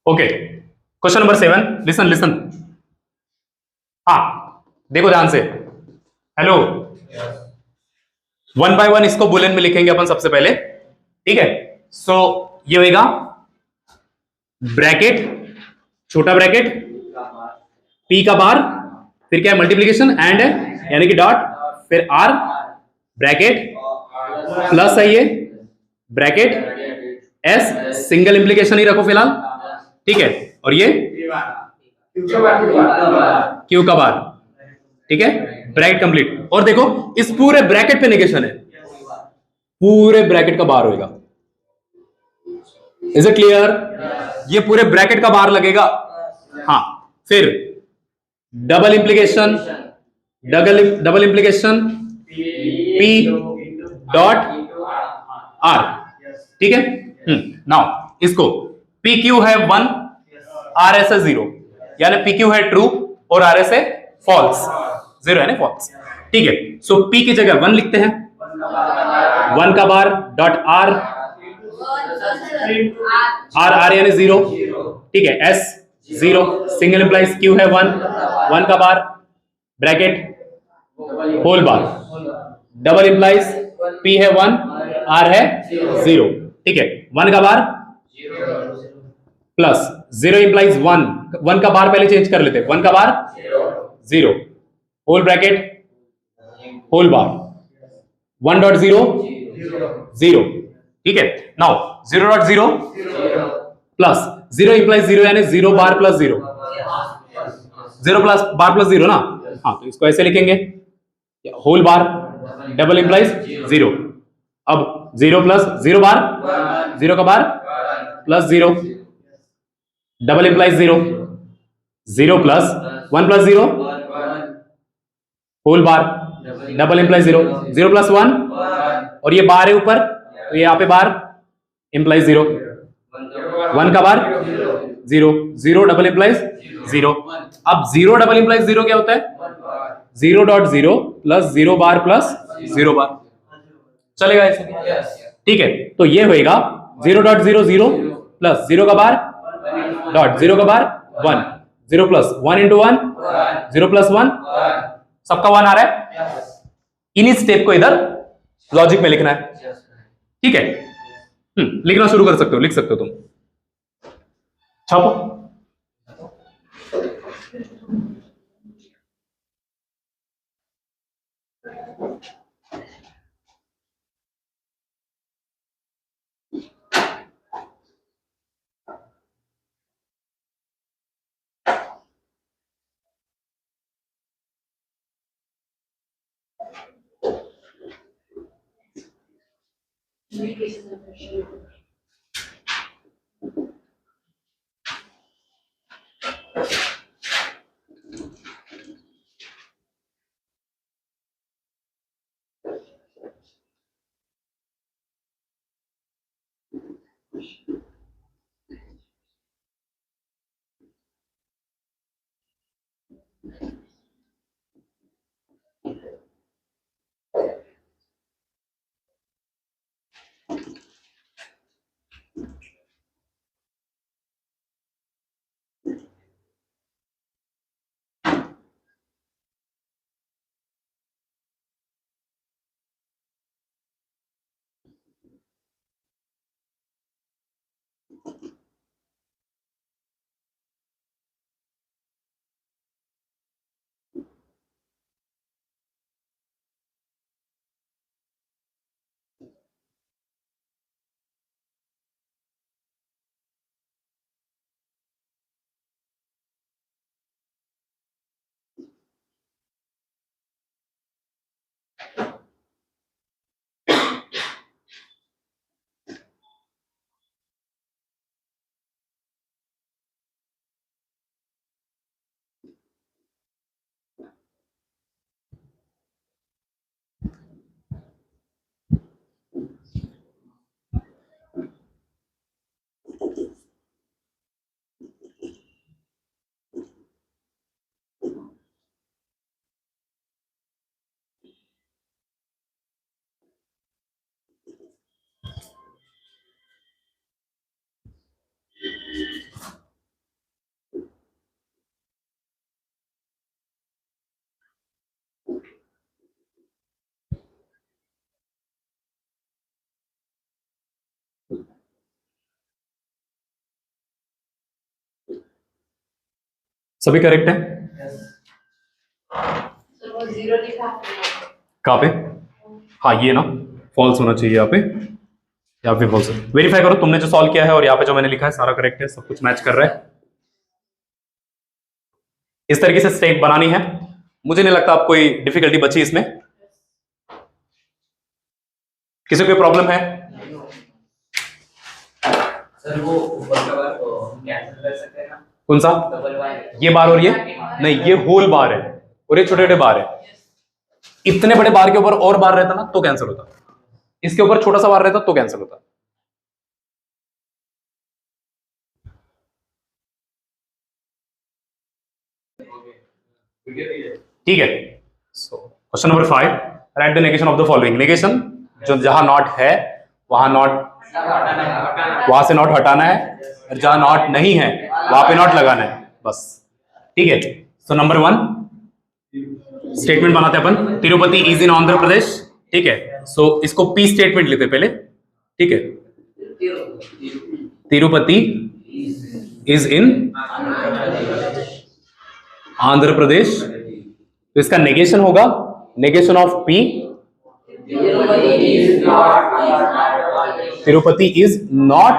Okay, question number 7, listen listen. हाँ देखो ध्यान से, हेलो, 1 बाय 1 इसको बुलेन में लिखेंगे अपन सबसे पहले, ठीक है? सो ये होगा ब्रैकेट छोटा ब्रैकेट पी का बार, फिर क्या है मल्टीप्लीकेशन एंड यानी कि डॉट, फिर आर ब्रैकेट प्लस है ये ब्रैकेट एस सिंगल इंप्लीकेशन ही रखो फिलहाल, ठीक है? और ये क्यू का बार, ठीक है? Bracket complete. और देखो इस पूरे ब्रैकेट पे नेगेशन है, पूरे ब्रैकेट का बार होगा। Is it clear? ये पूरे ब्रैकेट का बार लगेगा। हाँ, फिर double implication P dot are, ठीक है? नाउ इसको पी क्यू है 1, आर एस है 0, यानी पी क्यू है ट्रू और आर एस है फॉल्स, 0 है ना फॉल्स, ठीक है? सो पी की जगह 1 लिखते हैं, 1 का बार डॉट आर आर यानी 0, ठीक है? एस 0 सिंगल इंप्लाइज क्यू है 1 का bar bracket whole bar, double implies P है 1 आर है 0, ठीक है? 1 का बार प्लस 0 इंप्लाइज 1 का बार पहले चेंज कर लेते हैं, 1 का बार 0 होल ब्रैकेट होल बार 1.0 0, ठीक है? नाउ 0.0 प्लस 0 इंप्लाइज 0 यानी 0 बार प्लस 0, 0 प्लस बार प्लस 0 ना, हाँ तो इसको ऐसे लिखेंगे होल बार डबल इंप्लाइज 0, अब 0 प्लस 0 बार 0 का bar plus 0 double implies 0, 0 plus 1 plus 0 whole bar double implies 0, 0 plus 1 और ये बार है ऊपर तो ये यहाँ पे बार इंप्लाइज 0, 1 का बार 0, 0 डबल इंप्लाइज 0। अब 0 डबल इंप्लाइज 0 क्या होता है? 0.0 प्लस 0 बार प्लस 0 बार, चलेगा ऐसे, ठीक है? तो ये होएगा 0.00 प्लस 0 का बार डॉट 0 का बार 1, 0 प्लस 1 इंटू 1 0 प्लस 1, सबका 1 आ रहा है। इन्हीं स्टेप को इधर लॉजिक में लिखना है, ठीक है? लिखना शुरू कर सकते हो, लिख सकते हो तुम, छापो। सभी करेक्ट है? सर वो जीरो लिखा आपने। कहाँ पे? हाँ ये ना फॉल्स होना चाहिए यहाँ पे, यहाँ पे फॉल्स। वेरीफाई करो तुमने जो सॉल्व किया है और यहाँ पे जो मैंने लिखा है सारा करेक्ट है, सब कुछ मैच कर रहा है। इस तरीके से स्टेप बनानी है। मुझे नहीं लगता आप कोई डिफिकल्टी बची इसमें। किसी को कोई प्रॉब्लम है? सर वो ऊपर का बार को हम कैंसिल कर सकते हैं ना, कौन सा? Double wire. ये बार और ये नहीं, ये होल बार है और ये छोटे छोटे बार है। इतने बड़े बार के ऊपर और बार रहता ना तो कैंसिल होता, इसके ऊपर छोटा सा बार रहता तो कैंसिल होता। ठीक है। सो question number 5, right the negation of the following. Negation जो जहां नॉट है वहां नॉट, वहां से नॉट हटाना है, और जहां नॉट नहीं है वहां पे नॉट लगाना है, बस। ठीक है। सो नंबर 1 स्टेटमेंट बनाते हैं अपन। Tirupati is in Andhra Pradesh. ठीक है। सो इसको पी स्टेटमेंट लेते पहले। ठीक है। तिरुपति इज इन आंध्र प्रदेश, तो इसका नेगेशन होगा negation of P, Tirupati is not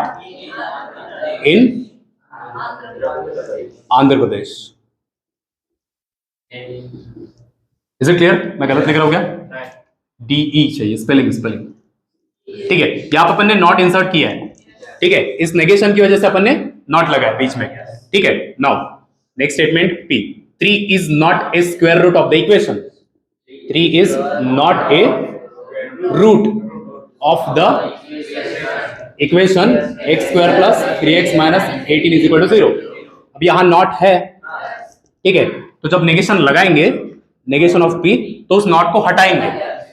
in Andhra Pradesh. Is it clear? मैं गलत लिख रहा हूं क्या? डीई चाहिए, स्पेलिंग स्पेलिंग। ठीक है। यहां पर अपन ने नॉट इंसर्ट किया है। ठीक है। इस नेगेशन की वजह से अपन ने नॉट लगाया बीच में। ठीक है। Now next statement P, 3 is not a square root of the equation. 3 is not a root of the equation x square plus 3x minus 18 is equal to 0. अब यहां नॉट है। ठीक है। तो जब नेगेशन लगाएंगे नेगेशन ऑफ p तो उस नॉट को हटाएंगे।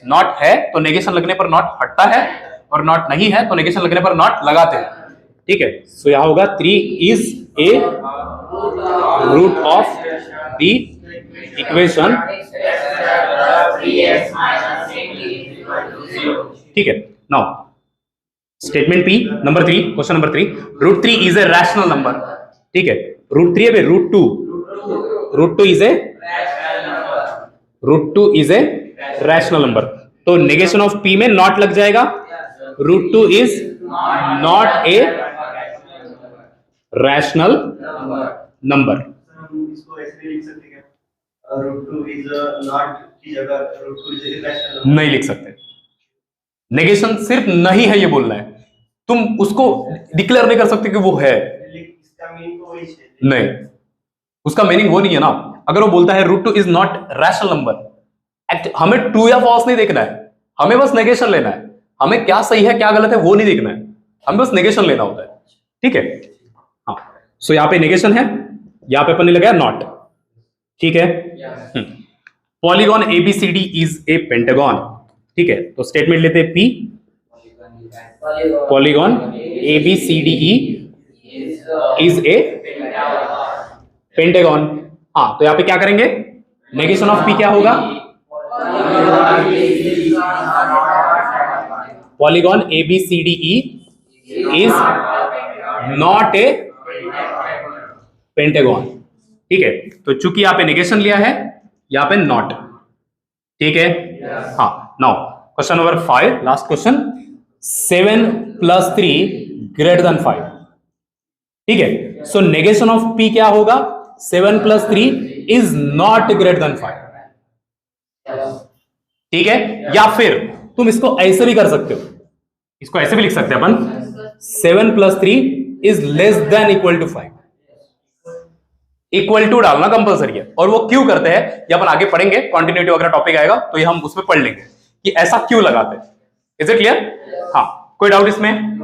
नॉट है तो नेगेशन लगने पर नॉट हटता है, और नॉट नहीं है तो नेगेशन लगने पर नॉट लगाते हैं। ठीक है। सो यहां होगा 3 is a root of the equation। ठीक है। Now statement P number 3, question number 3, √3 is a rational number. ठीक है। √3 है √2 इज ए रैशनल नंबर। तो नेगेशन ऑफ पी में नॉट लग जाएगा। √2 is not a rational number. इसको ऐसे भी लिख सकते हैं क्या? √2 इज नॉट की जगह √2 इज इरेशनल नंबर नहीं लिख सकते। नेगेशन सिर्फ नहीं है ये बोलना है, तुम उसको डिक्लेयर नहीं कर सकते कि वो है। इसका मीन तो वही है। नहीं, उसका मीनिंग वो नहीं है ना। अगर वो बोलता है √2 इज नॉट रैशनल नंबर, हमें ट्रू या फॉल्स नहीं देखना है, हमें बस नेगेशन लेना है। हमें क्या सही है क्या गलत है वो नहीं देखना है, हमें बस नेगेशन लेना होता है। ठीक है, हाँ। सो यहां पे नेगेशन है, यहां पे अपन ने लगाया नॉट। ठीक है, polygon ABCD is a pentagon. ठीक है, तो स्टेटमेंट लेते हैं P, polygon ABCDE is a pentagon. हाँ, तो यहां पे क्या करेंगे, नेगेशन ऑफ P क्या होगा, polygon ABCDE is not a pentagon. ठीक है, तो चूंकि यहां पे नेगेशन लिया है, यहां पे नॉट। ठीक है, हाँ। Now question number 5, last question. 7 + 3 > 5। ठीक है, सो नेगेशन ऑफ P क्या होगा, 7 + 3 इज नॉट > 5। ठीक है, या फिर तुम इसको ऐसे भी कर सकते हो, इसको ऐसे भी लिख सकते हैं अपन, 7 + 3 इज < 5। इक्वल टू डालना कंपलसरी है, और वो क्यों करते हैं ये अपन आगे पढ़ेंगे, कंटिन्यूटी वगैरह टॉपिक आएगा तो ये हम उसमें पढ़ लेंगे कि ऐसा क्यों लगाते हैं। Is it clear? हाँ, कोई डाउट इसमें?